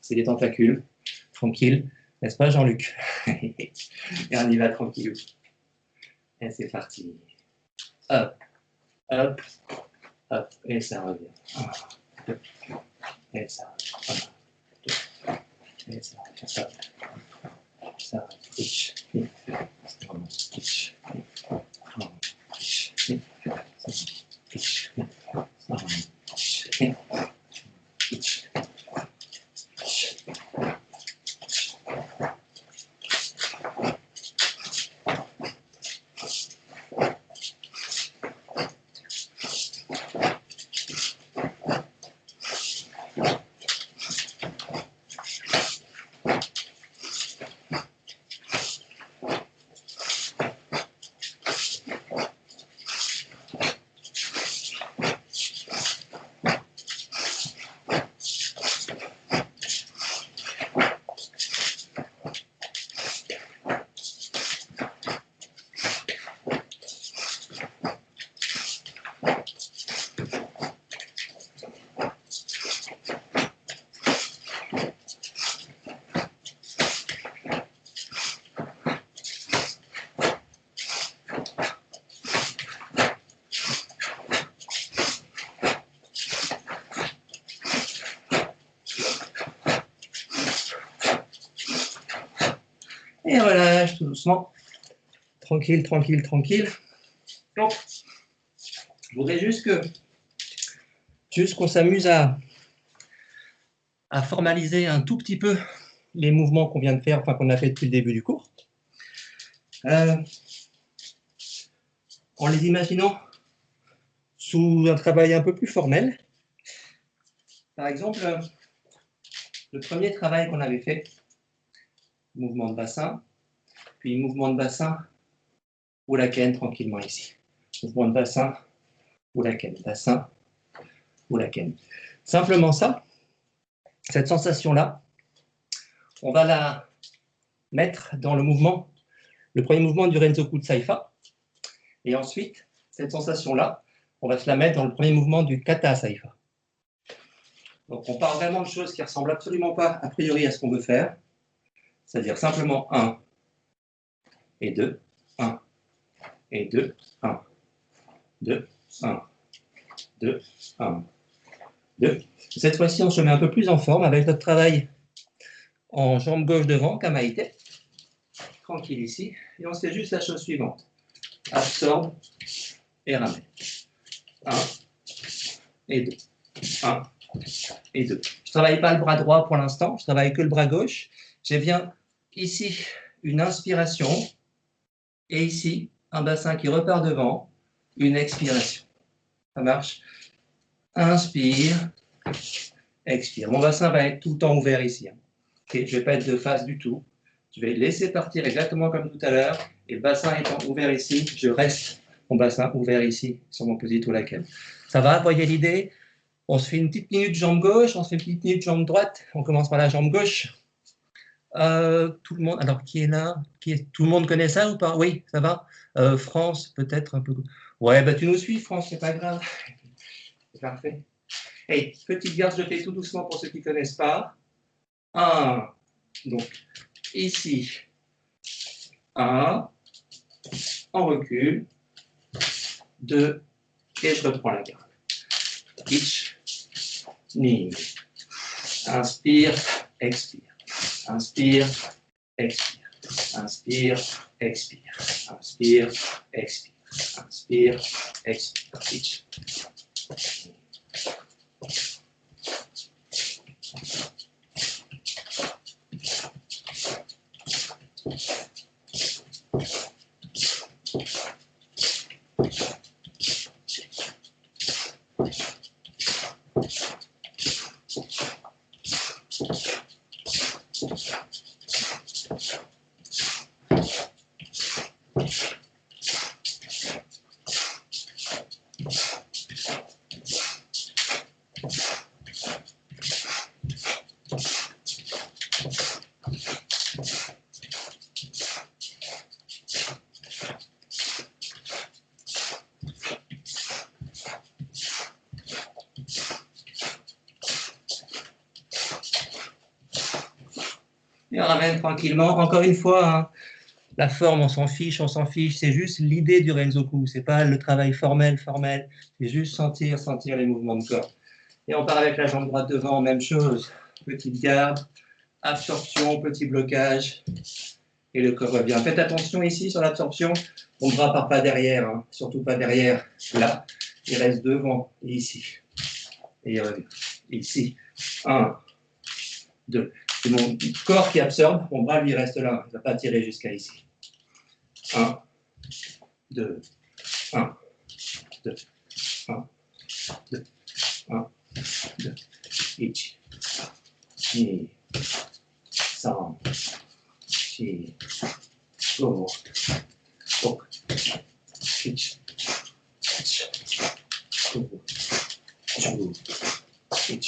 c'est des tentacules, tranquille, n'est-ce pas Jean-Luc? Et on y va tranquille. Et c'est parti. Hop, hop, hop, et ça revient. 1, 2, et ça revient. 1, 2, et ça revient. Ça revient. Et relâche tout doucement. Tranquille, tranquille, tranquille. Donc, je voudrais juste qu'on s'amuse à formaliser un tout petit peu les mouvements qu'on vient de faire, enfin qu'on a fait depuis le début du cours. En les imaginant sous un travail un peu plus formel. Par exemple, le premier travail qu'on avait fait, mouvement de bassin, puis mouvement de bassin, ou la canne tranquillement ici. Mouvement de bassin, ou la canne, bassin, ou la canne. Simplement ça, cette sensation-là, on va la mettre dans le mouvement, le premier mouvement du Renzoku de Saifa, et ensuite, cette sensation-là, on va se la mettre dans le premier mouvement du Kata Saifa. Donc on part vraiment de choses qui ne ressemblent absolument pas a priori à ce qu'on veut faire, c'est-à-dire simplement 1 et 2, 1 et 2, 1, 2, 1, 2, 1, 2. Cette fois-ci, on se met un peu plus en forme avec notre travail en jambe gauche devant, Kamaite. Tranquille ici. Et on se fait juste la chose suivante. Absorbe et ramène. 1 et 2. 1 et 2. Je ne travaille pas le bras droit pour l'instant, je travaille que le bras gauche. J'ai bien ici une inspiration et ici un bassin qui repart devant, une expiration. Ça marche? Inspire, expire. Mon bassin va être tout le temps ouvert ici. Okay, je ne vais pas être de face du tout. Je vais laisser partir exactement comme tout à l'heure. Et le bassin étant ouvert ici, je reste mon bassin ouvert ici sur mon posito laquelle. Ça va, voyez l'idée? On se fait une petite minute jambe gauche, on se fait une petite minute jambe droite. On commence par la jambe gauche. Tout le monde, alors qui est là? Tout le monde connaît ça ou pas? Oui, ça va. France, peut-être un peu. Ouais, bah tu nous suis, France, c'est pas grave. C'est parfait. Hey, petite garde, je fais tout doucement pour ceux qui ne connaissent pas. 1, donc ici, 1, on recule, 2, et je reprends la garde. Ich, ni. Inspire, expire. Inspire, expire. Inspire, expire. Inspire, expire. Inspire, expire. Ich. Et on ramène tranquillement. Encore une fois, hein, la forme, on s'en fiche, c'est juste l'idée du Renzoku. Ce n'est pas le travail formel, c'est juste sentir les mouvements de corps. Et on part avec la jambe droite devant, même chose. Petite garde, absorption, petit blocage, et le corps revient. Faites attention ici sur l'absorption, mon bras ne part pas derrière, hein, surtout pas derrière, là. Il reste devant, et ici. Et il revient. Ici, 1, 2. C'est mon corps qui absorbe, mon bras lui reste là, il ne va pas tirer jusqu'à ici. 1, 2, 1, 2, 1, 2, 1, 2, 1, 2, 3, 4, 5, 6, 7, 8, 9, 10, 11, 12, 13,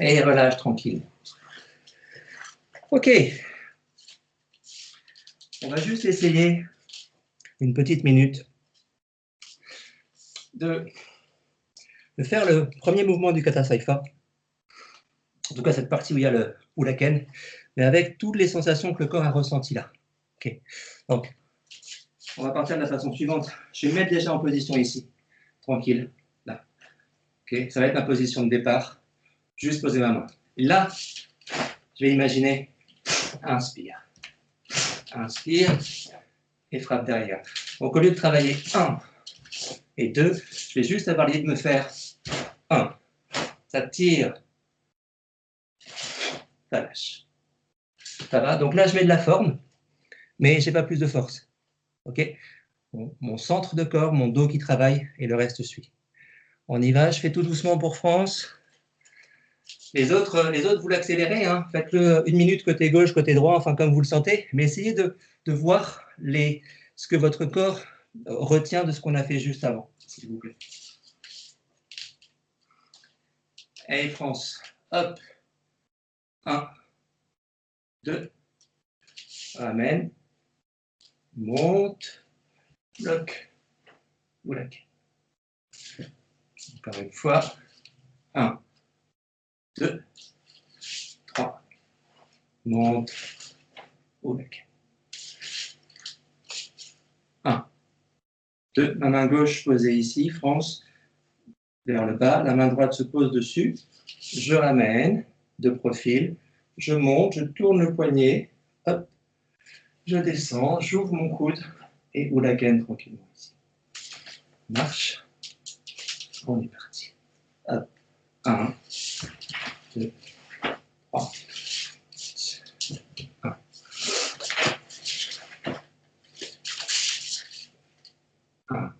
et relâche tranquille. Ok. On va juste essayer une petite minute de faire le premier mouvement du Kata Saifa. En tout cas, cette partie où il y a le Ulaken, mais avec toutes les sensations que le corps a ressenties là. Okay. Donc, on va partir de la façon suivante. Je vais me mettre déjà en position ici, tranquille, là. Okay. Ça va être ma position de départ. Juste poser ma main. Et là, je vais imaginer, inspire et frappe derrière. Donc, au lieu de travailler 1 et 2, je vais juste avoir l'idée de me faire 1. Ça tire, ça lâche. Ça va? Donc là, je mets de la forme, mais je n'ai pas plus de force. Okay, mon centre de corps, mon dos qui travaille, et le reste suit. On y va, je fais tout doucement pour France. Les autres vous l'accélérez, hein. Faites-le 1 minute côté gauche, côté droit, enfin comme vous le sentez, mais essayez de voir ce que votre corps retient de ce qu'on a fait juste avant, s'il vous plaît. Allez, France, hop, 1, 2, ramène, monte, bloc, bloc. Encore une fois, 1, 2, 3, monte, bloc. 1, 2, ma main gauche posée ici, France, vers le bas, la main droite se pose dessus, je ramène de profil, je monte, je tourne le poignet, hop, je descends, j'ouvre mon coude et Ulaken tranquillement ici. Marche, on est parti. Hop, 1, 2, 3, 1.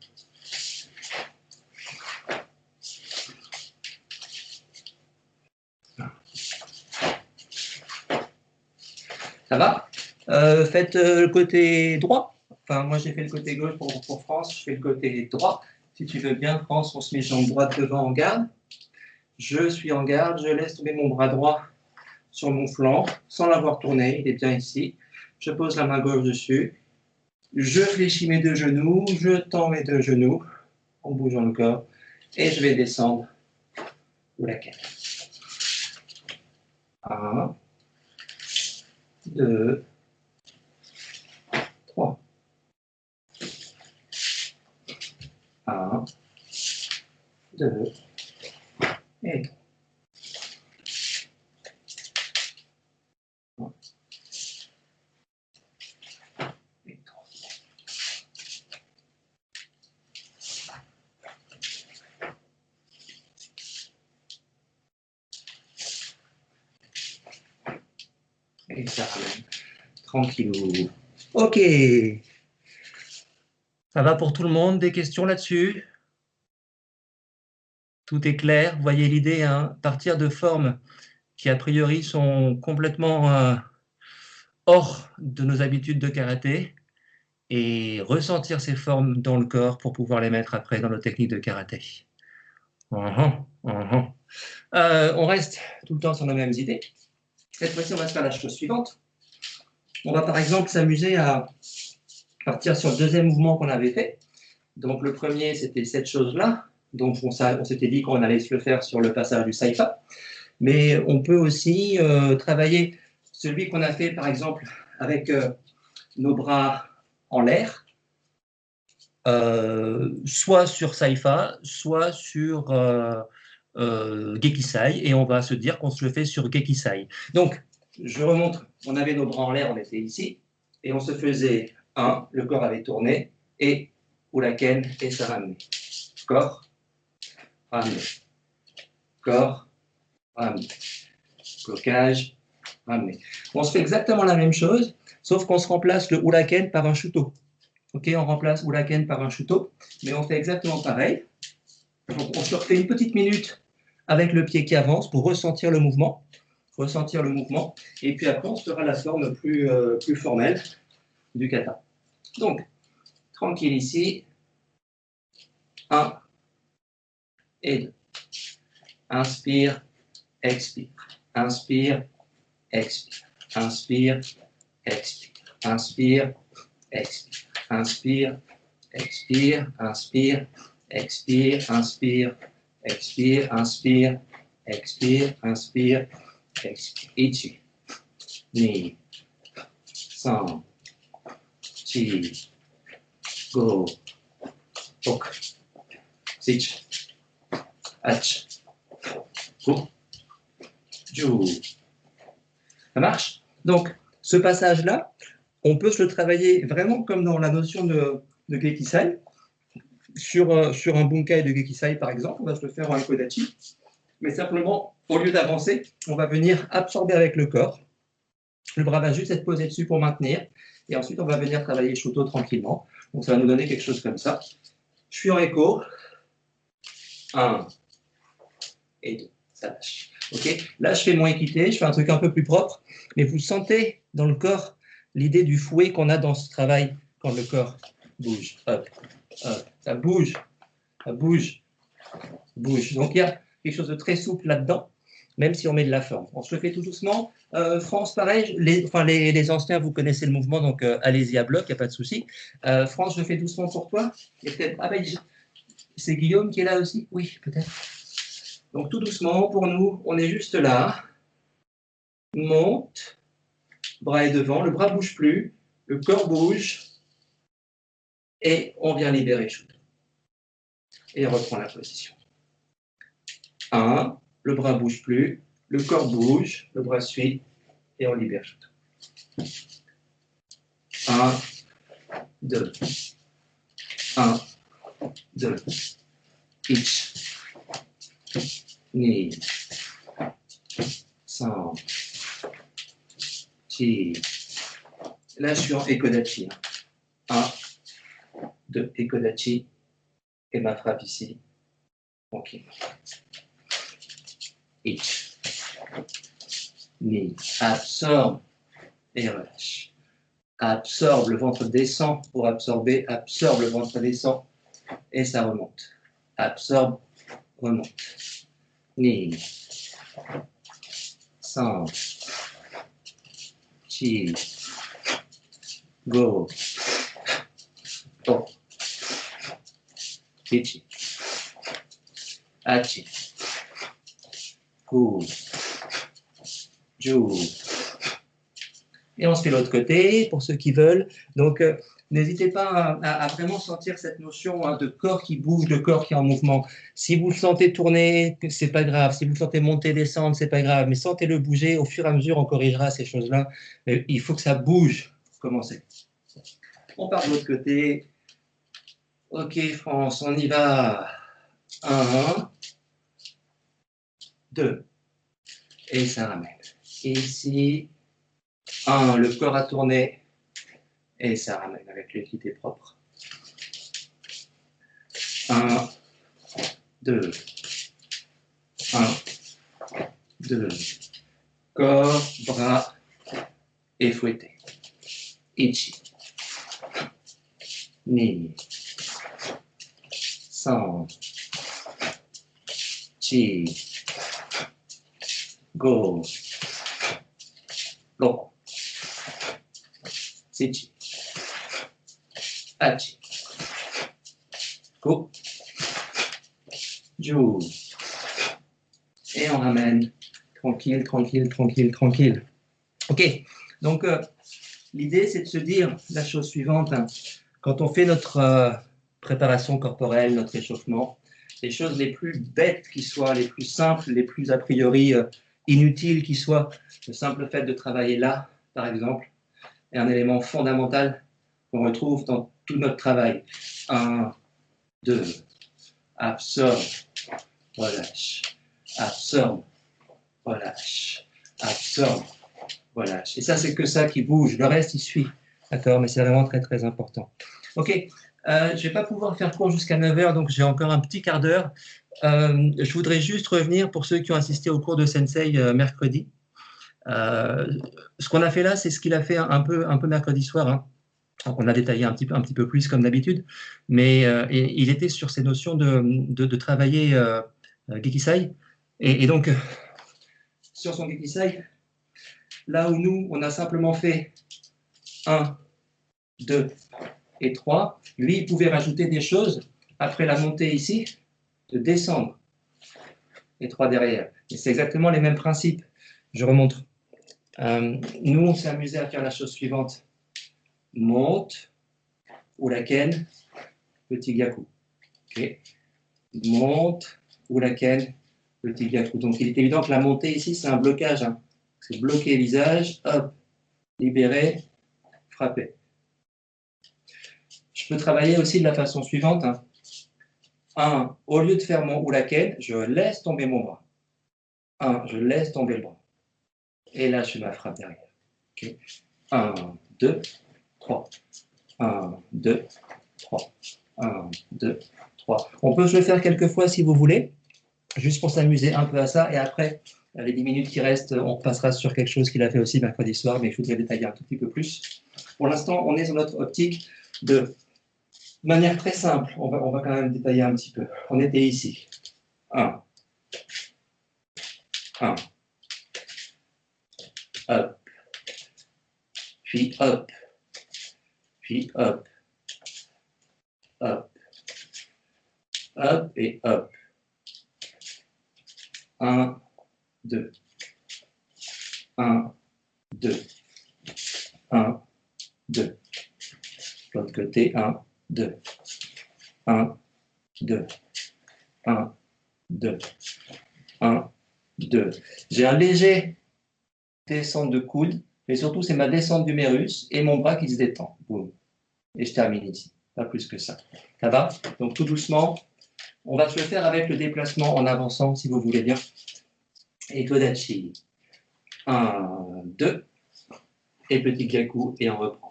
Ça va? Faites le côté droit. Enfin, moi, j'ai fait le côté gauche pour France. Je fais le côté droit. Si tu veux bien, France, on se met jambe droite devant en garde. Je suis en garde. Je laisse tomber mon bras droit sur mon flanc sans l'avoir tourné. Il est bien ici. Je pose la main gauche dessus. Je fléchis mes 2 genoux. Je tends mes 2 genoux en bougeant le corps. Et je vais descendre ou la canne. 1, 2, 3. 1, 2 et 3. 1 et 3. Et ça ramène. Tranquillou. Ok. Ça va pour tout le monde? Des questions là-dessus? Tout est clair? Vous voyez l'idée, hein? Partir de formes qui a priori sont complètement hors de nos habitudes de karaté et ressentir ces formes dans le corps pour pouvoir les mettre après dans nos techniques de karaté. On reste tout le temps sur nos mêmes idées. Cette fois-ci, on va se faire la chose suivante. On va par exemple s'amuser à partir sur le deuxième mouvement qu'on avait fait. Donc le premier, c'était cette chose-là. Donc on s'était dit qu'on allait se le faire sur le passage du Saifa. Mais on peut aussi travailler celui qu'on a fait par exemple avec nos bras en l'air, soit sur Saifa, soit sur Gekisai, et on va se dire qu'on se le fait sur Gekisai. Donc, je remonte, on avait nos bras en l'air, on était ici, et on se faisait 1, le corps avait tourné, et Ulaken, et ça ramenait. Corps, ramené. Corps, ramené. Blocage, ramené. On se fait exactement la même chose, sauf qu'on se remplace le Ulaken par un shuto. Ok, on remplace Ulaken par un shuto, mais on fait exactement pareil. Donc, on se refait une petite minute avec le pied qui avance pour ressentir le mouvement. Et puis après, on se fera la forme plus formelle du kata. Donc, tranquille ici. 1 et 2. Inspire, expire. Inspire, expire. Inspire, expire. Inspire, expire. Inspire, expire. Inspire, expire, inspire, expire, inspire, expire, inspire, expire. Ichi, ni, san, chi, go, hoku, shichi, hachi, go, ju. Ça marche? Donc, ce passage-là, on peut se le travailler vraiment comme dans la notion de Gekisai. Sur un bunkai de Gekisai, par exemple, on va se le faire en Ikodachi. Mais simplement, au lieu d'avancer, on va venir absorber avec le corps. Le bras va juste être posé dessus pour maintenir. Et ensuite, on va venir travailler Shuto tranquillement. Donc, ça va nous donner quelque chose comme ça. Je suis en écho. 1 et 2. Ça lâche. Okay, là, je fais mon équité, je fais un truc un peu plus propre. Mais vous sentez dans le corps l'idée du fouet qu'on a dans ce travail quand le corps bouge. Hop, hop. Ça bouge, ça bouge, bouge. Donc, il y a quelque chose de très souple là-dedans, même si on met de la forme. On se le fait tout doucement. France, pareil, les anciens, vous connaissez le mouvement, donc allez-y à bloc, il n'y a pas de souci. France, je le fais doucement pour toi. Ah ben, c'est Guillaume qui est là aussi? Oui, peut-être. Donc tout doucement, pour nous, on est juste là. Monte, bras est devant, le bras ne bouge plus, le corps bouge, et on vient libérer Shuto. Et on reprend la position. 1, le bras ne bouge plus, le corps bouge, le bras suit, et on libère Shuto. 1, 2, 1, 2, ichi, ni, san, chi. Là, je suis en Ekodachi. 1, 2, Ekodachi, et ma frappe ici, tranquille. Ichi, ni, absorbe et relâche. Absorbe, le ventre descend pour absorber, absorbe, le ventre descend et ça remonte. Absorbe, remonte. Ni, san, chi, go, to, ichi, hachi, ku, ju. Et on se fait l'autre côté, pour ceux qui veulent. Donc, n'hésitez pas à vraiment sentir cette notion de corps qui bouge, de corps qui est en mouvement. Si vous le sentez tourner, c'est pas grave. Si vous le sentez monter, descendre, c'est pas grave. Mais sentez-le bouger. Au fur et à mesure, on corrigera ces choses-là. Mais il faut que ça bouge. Commencez. On part de l'autre côté. Ok, France, on y va. 1, 2. Et ça ramène. Et ici, 1, le corps a tourné. Et ça ramène avec l'équité propre. 1, 2. 1, 2. Corps, bras et fouetté. Ichi. Ni. San. Chi. Go. Roku. Shichi. Hachi. Go. Ju. Et on ramène. Tranquille, tranquille, tranquille, tranquille. Ok, donc l'idée c'est de se dire la chose suivante. Hein. Quand on fait notre préparation corporelle, notre échauffement, les choses les plus bêtes qui soient, les plus simples, les plus a priori inutiles qui soient, le simple fait de travailler là, par exemple, est un élément fondamental qu'on retrouve dans tout notre travail. 1, 2, absorbe, relâche, absorbe, relâche, absorbe, relâche. Et ça, c'est que ça qui bouge. Le reste, il suit. D'accord? Mais c'est vraiment très, très important. OK. Je ne vais pas pouvoir faire court jusqu'à 9h, donc j'ai encore un petit quart d'heure. Je voudrais juste revenir pour ceux qui ont assisté au cours de Sensei mercredi. Ce qu'on a fait là, c'est ce qu'il a fait un peu mercredi soir. Hein. Donc on a détaillé un petit peu plus comme d'habitude, mais il était sur ces notions de travailler Gekisai. Et donc, sur son Gekisai, là où nous, on a simplement fait 1, 2 et 3, lui, il pouvait rajouter des choses après la montée ici, de descendre les 3 derrière. Et c'est exactement les mêmes principes. Je remontre. Nous, on s'est amusé à faire la chose suivante. Monte, ulaken, petit gaku. Okay. Monte, ulaken, petit gaku. Donc il est évident que la montée ici, c'est un blocage. Hein. C'est bloquer visage, hop, libérer, frapper. Je peux travailler aussi de la façon suivante. Hein. Au lieu de faire mon ulaken, je laisse tomber mon bras. Je laisse tomber le bras. Et là, je fais ma frappe derrière. Okay. 1, 2, 3. 1, 2, 3. 1, 2, 3. On peut se le faire quelques fois si vous voulez, juste pour s'amuser un peu à ça. Et après, les 10 minutes qui restent, on repassera sur quelque chose qu'il a fait aussi mercredi soir, mais je voudrais détailler un tout petit peu plus. Pour l'instant, on est sur notre optique de manière très simple. On va quand même détailler un petit peu. On était ici. 1. 1. Hop. Puis hop. Puis hop. Hop. Hop et hop. 1, 2. 1, 2. 1, 2. L'autre côté, 1, 2. 1, 2. 1, 2. 1, 2. J'ai un léger descente de coude, mais surtout c'est ma descente d'humérus et mon bras qui se détend. Boum. Et je termine ici. Pas plus que ça. Ça va? Donc tout doucement. On va se le faire avec le déplacement en avançant, si vous voulez bien. Et Kodachi. 1, 2. Et petit gaku, et on reprend.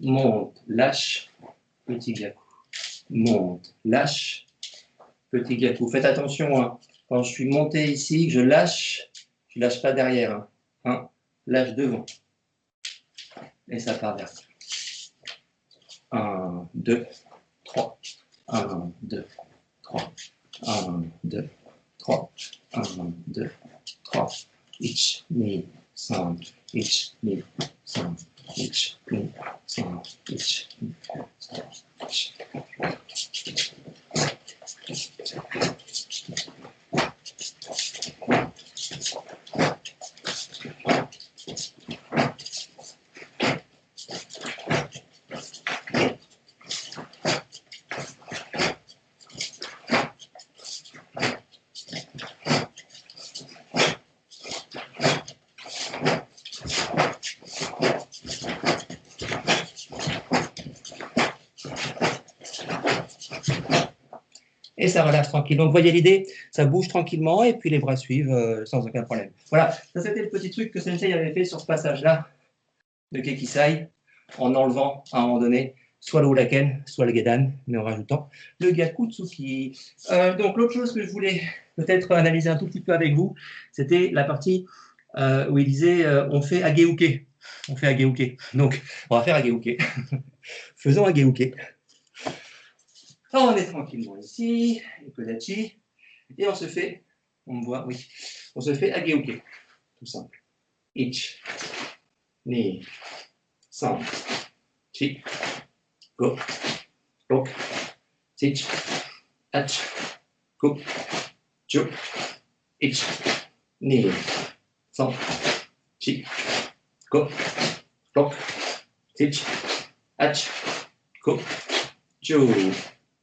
Monte, lâche, petit gaku. Monte, lâche, petit gaku. Faites attention, hein. Quand je suis monté ici, je lâche pas derrière. Hein. Lâche devant. Et ça part derrière. 1, 2, 3. 1, 2, 3. 1, 2, 3. 1, 2, 3. 1, 2, 3. 1, 2, 3. 1, 2, 3. 1, 2, 3. Et ça relâche tranquille. Donc, vous voyez l'idée, ça bouge tranquillement et puis les bras suivent sans aucun problème. Voilà, ça c'était le petit truc que Sensei avait fait sur ce passage-là de Kekisai, en enlevant à un moment donné soit le Ulaken, soit le Gedan, mais en rajoutant le Gyakutsuki. Donc, l'autre chose que je voulais peut-être analyser un tout petit peu avec vous, c'était la partie où il disait on fait Ageuke. On fait Ageuke. Donc, on va faire Ageuke. Faisons Ageuke. On est tranquillement ici, et Kodachi, et on se fait, on me voit, oui, on se fait Ageuke, tout simple. Ich, ni, san, chi, go, rok, sich, ach, go, jo, ich, ni, san, chi, go, rok, sich, ach, go, jo.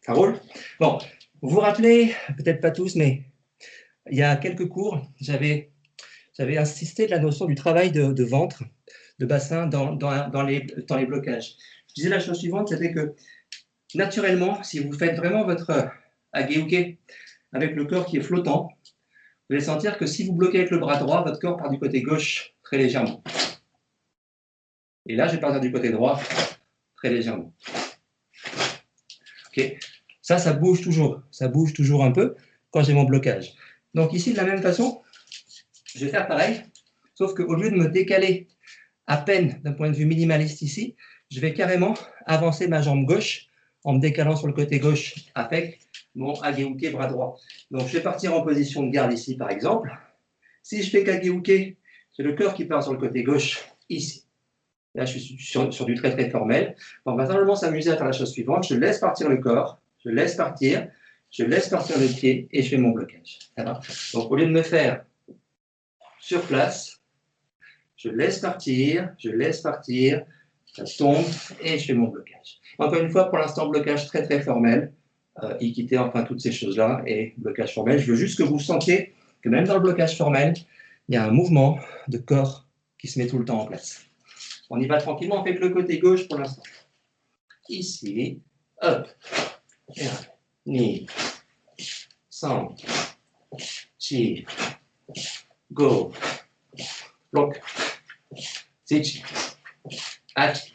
Ça roule? Bon, vous vous rappelez, peut-être pas tous, mais il y a quelques cours, j'avais insisté de la notion du travail de ventre, de bassin dans les blocages. Je disais la chose suivante, c'était que naturellement, si vous faites vraiment votre Ageuke avec le corps qui est flottant, vous allez sentir que si vous bloquez avec le bras droit, votre corps part du côté gauche très légèrement. Et là, je vais partir du côté droit très légèrement. Ok. Ça bouge toujours un peu quand j'ai mon blocage. Donc ici, de la même façon, je vais faire pareil, sauf qu'au lieu de me décaler à peine d'un point de vue minimaliste ici, je vais carrément avancer ma jambe gauche en me décalant sur le côté gauche avec mon Ageuke bras droit. Donc je vais partir en position de garde ici par exemple. Si je fais qu'Ageuke, c'est le cœur qui part sur le côté gauche ici. Là, je suis sur du très très formel. On va simplement s'amuser à faire la chose suivante. Je laisse partir le corps je laisse partir le pied et je fais mon blocage. Donc, au lieu de me faire sur place, je laisse partir, ça tombe et je fais mon blocage. Encore une fois, pour l'instant, blocage très très formel, équité, enfin toutes ces choses-là, et blocage formel. Je veux juste que vous sentiez que même dans le blocage formel, il y a un mouvement de corps qui se met tout le temps en place. On y va tranquillement, on fait que le côté gauche pour l'instant. Ici, hop, ni, sans, chi, go, bloc, zichi, achi,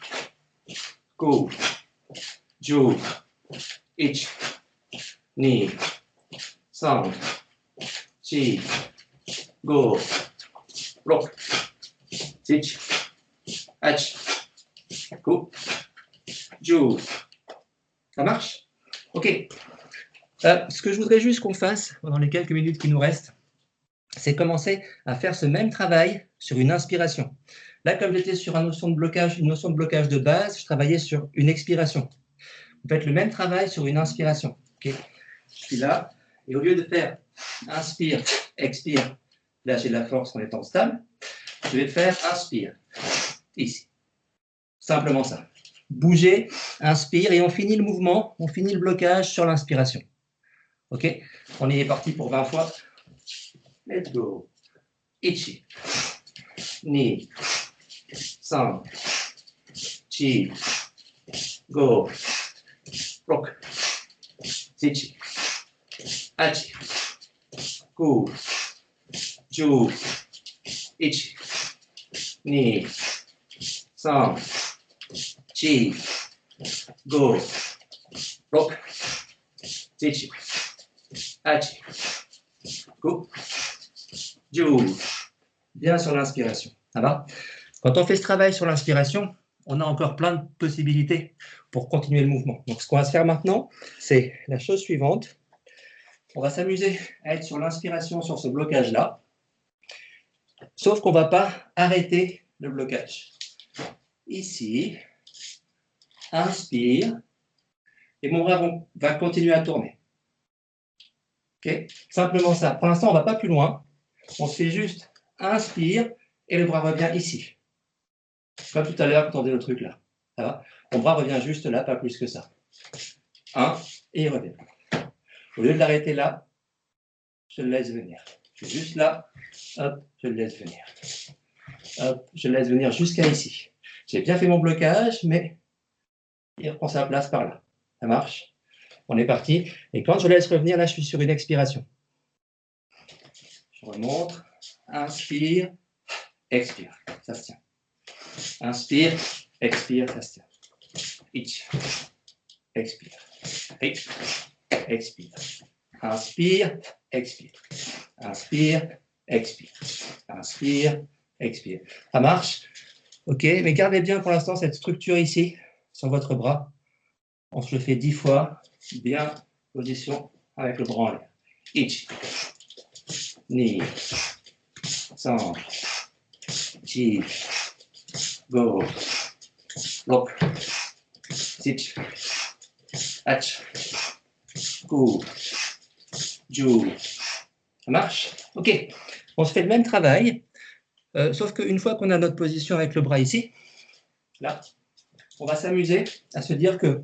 go, ju, ichi, ni, san, chi, go, bloc, zichi, achi, go, ju. Ça marche? Ok. Ce que je voudrais juste qu'on fasse pendant les quelques minutes qui nous restent, c'est commencer à faire ce même travail sur une inspiration. Là, comme j'étais sur une notion de blocage de base, je travaillais sur une expiration. Vous faites le même travail sur une inspiration. Okay. Je suis là, et au lieu de faire inspire, expire, là j'ai de la force en étant stable, je vais faire inspire, ici. Simplement ça. Bouger, inspire, et on finit le mouvement, on finit le blocage sur l'inspiration. Ok? On y est parti pour 20 fois. Let's go. Ichi, ni, san, chi, go, bloc, zichi, achi, go, ju, ichi, ni, san, chi, go, bloc, zichi, achi, go, ju. Bien sur l'inspiration. Ça va? Quand on fait ce travail sur l'inspiration, on a encore plein de possibilités pour continuer le mouvement. Donc, ce qu'on va se faire maintenant, c'est la chose suivante. On va s'amuser à être sur l'inspiration sur ce blocage-là, sauf qu'on ne va pas arrêter le blocage. Ici, inspire, et mon bras va continuer à tourner. Okay? Simplement ça. Pour l'instant, on ne va pas plus loin. On se fait juste inspire, et le bras revient ici. Comme tout à l'heure, quand on dit le truc là. Ça va? Mon bras revient juste là, pas plus que ça. Et il revient. Au lieu de l'arrêter là, je le laisse venir. Je suis juste là, hop, je le laisse venir. Hop, je le laisse venir jusqu'à ici. J'ai bien fait mon blocage, mais il reprend sa place par là. Ça marche? On est parti. Et quand je laisse revenir, là, je suis sur une expiration. Je remonte, inspire, expire. Ça se tient. Inspire, expire, ça se tient. Itch, expire. Itch, expire. Inspire, expire. Inspire, expire. Inspire, expire. Ça marche? Ok, mais gardez bien pour l'instant cette structure ici, sur votre bras. On se le fait 10 fois. Bien, position avec le bras en l'air. Itch, ni, san, chi, go, bloc, zich, ach, go, ju. Ça marche? Ok. On se fait le même travail, sauf qu'une fois qu'on a notre position avec le bras ici, là, on va s'amuser à se dire que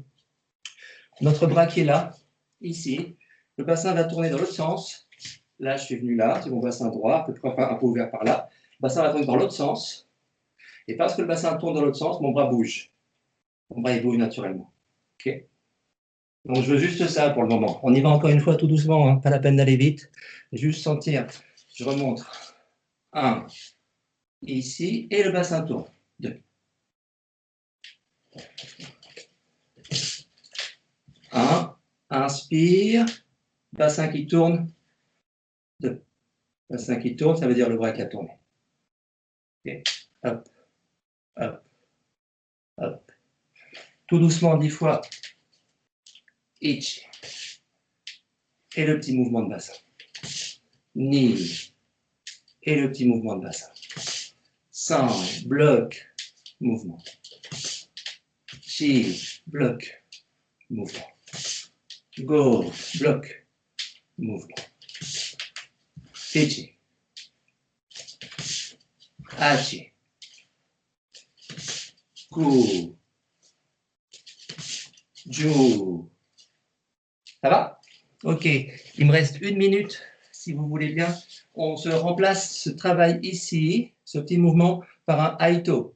notre bras qui est là, ici, le bassin va tourner dans l'autre sens. Là, je suis venu là, c'est mon bassin droit, à peu près un peu ouvert par là. Le bassin va tourner dans l'autre sens. Et parce que le bassin tourne dans l'autre sens, mon bras bouge. Mon bras, il bouge naturellement. Ok? Donc, je veux juste ça pour le moment. On y va encore une fois tout doucement, hein, pas la peine d'aller vite. Juste sentir. Je remonte. 1. Ici, et le bassin tourne. 2. 1. Inspire. Bassin qui tourne. 2. Bassin qui tourne, ça veut dire le bras qui a tourné. Okay. Hop. Hop. Hop. Tout doucement, 10 fois. Itch. Et le petit mouvement de bassin. Ni. Et le petit mouvement de bassin. San, bloc, mouvement. Chi, bloc, mouvement. Go. Bloc. Mouvement. Ichi. Hachi. Ku. Ju. Ça va? Ok. Il me reste 1 minute, si vous voulez bien. On se remplace ce travail ici, ce petit mouvement, par un Aito.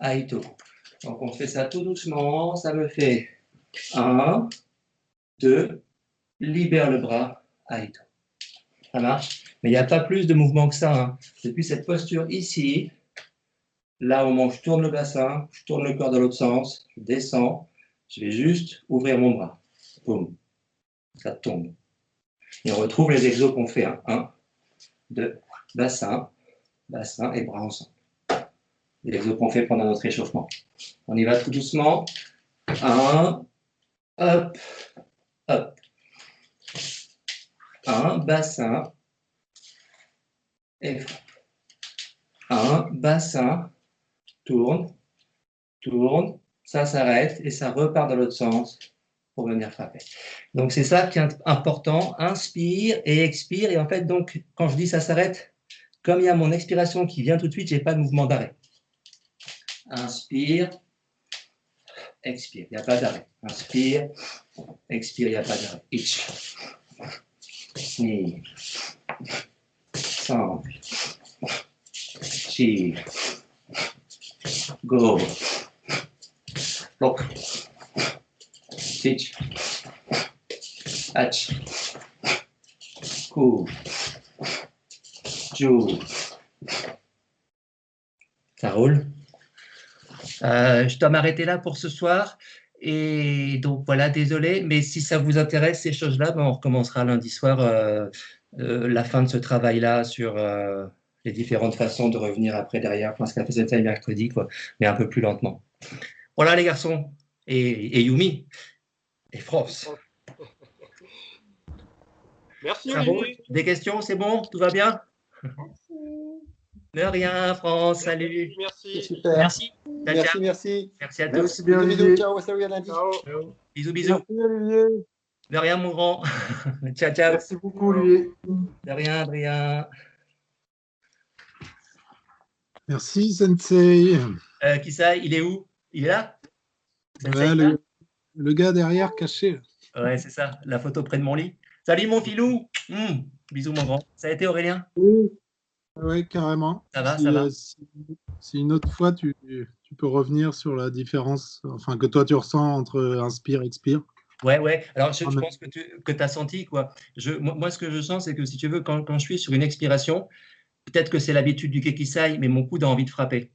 Aito. Donc on fait ça tout doucement. Ça me fait 1, 2, libère le bras, Aito. Ça marche? Mais il n'y a pas plus de mouvement que ça. Hein. Depuis cette posture ici, là au moment où je tourne le bassin, je tourne le corps dans l'autre sens, je descends, je vais juste ouvrir mon bras. Boum. Ça tombe. Et on retrouve les exos qu'on fait. 1, 2, bassin, bassin et bras ensemble. Les exos qu'on fait pendant notre échauffement. On y va tout doucement. 1, hop, hop. 1, bassin et frappe. 1, bassin, tourne, tourne, ça s'arrête et ça repart dans l'autre sens pour venir frapper. Donc c'est ça qui est important, inspire et expire. Et en fait, donc, quand je dis ça s'arrête, comme il y a mon expiration qui vient tout de suite, je n'ai pas de mouvement d'arrêt. Inspire, expire, il n'y a pas d'arrêt. Inspire, expire, il n'y a pas d'arrêt. Ich. Ni. Sang. Chi. Go. Bloc. Teach. Hatch. Ku. Ju. Ça roule. Je dois m'arrêter là pour ce soir. Et donc voilà, désolé, mais si ça vous intéresse, ces choses-là, ben, on recommencera lundi soir la fin de ce travail-là sur les différentes façons de revenir après derrière. Je pense qu'elle faisait ça le mercredi, quoi, mais un peu plus lentement. Voilà les garçons, et Yumi, et France. Merci Ça bon? Olivier. Des questions, c'est bon? Tout va bien? De rien, France, salut. Merci. Super. Merci. Merci, merci. Merci à tous. Merci bien, Olivier. Ciao, salut à lundi. Ciao. Bisous, bisous. Merci, Olivier. De rien, mon grand. Ciao, ciao. Merci beaucoup, Olivier. De rien, Adrien. Merci, Sensei. Qui ça? Il est où? Il est là? Ouais, le gars derrière caché. Ouais, c'est ça, la photo près de mon lit. Salut mon filou. Bisous mon grand. Ça a été Aurélien? Oui, carrément. Ça va, ça va. Si une autre fois, tu peux revenir sur la différence enfin, que toi tu ressens entre inspire, expire. Ouais. Alors, je pense que tu as senti, quoi. Moi, ce que je sens, c'est que si tu veux, quand je suis sur une expiration, peut-être que c'est l'habitude du Kekisai, mais mon coude a envie de frapper.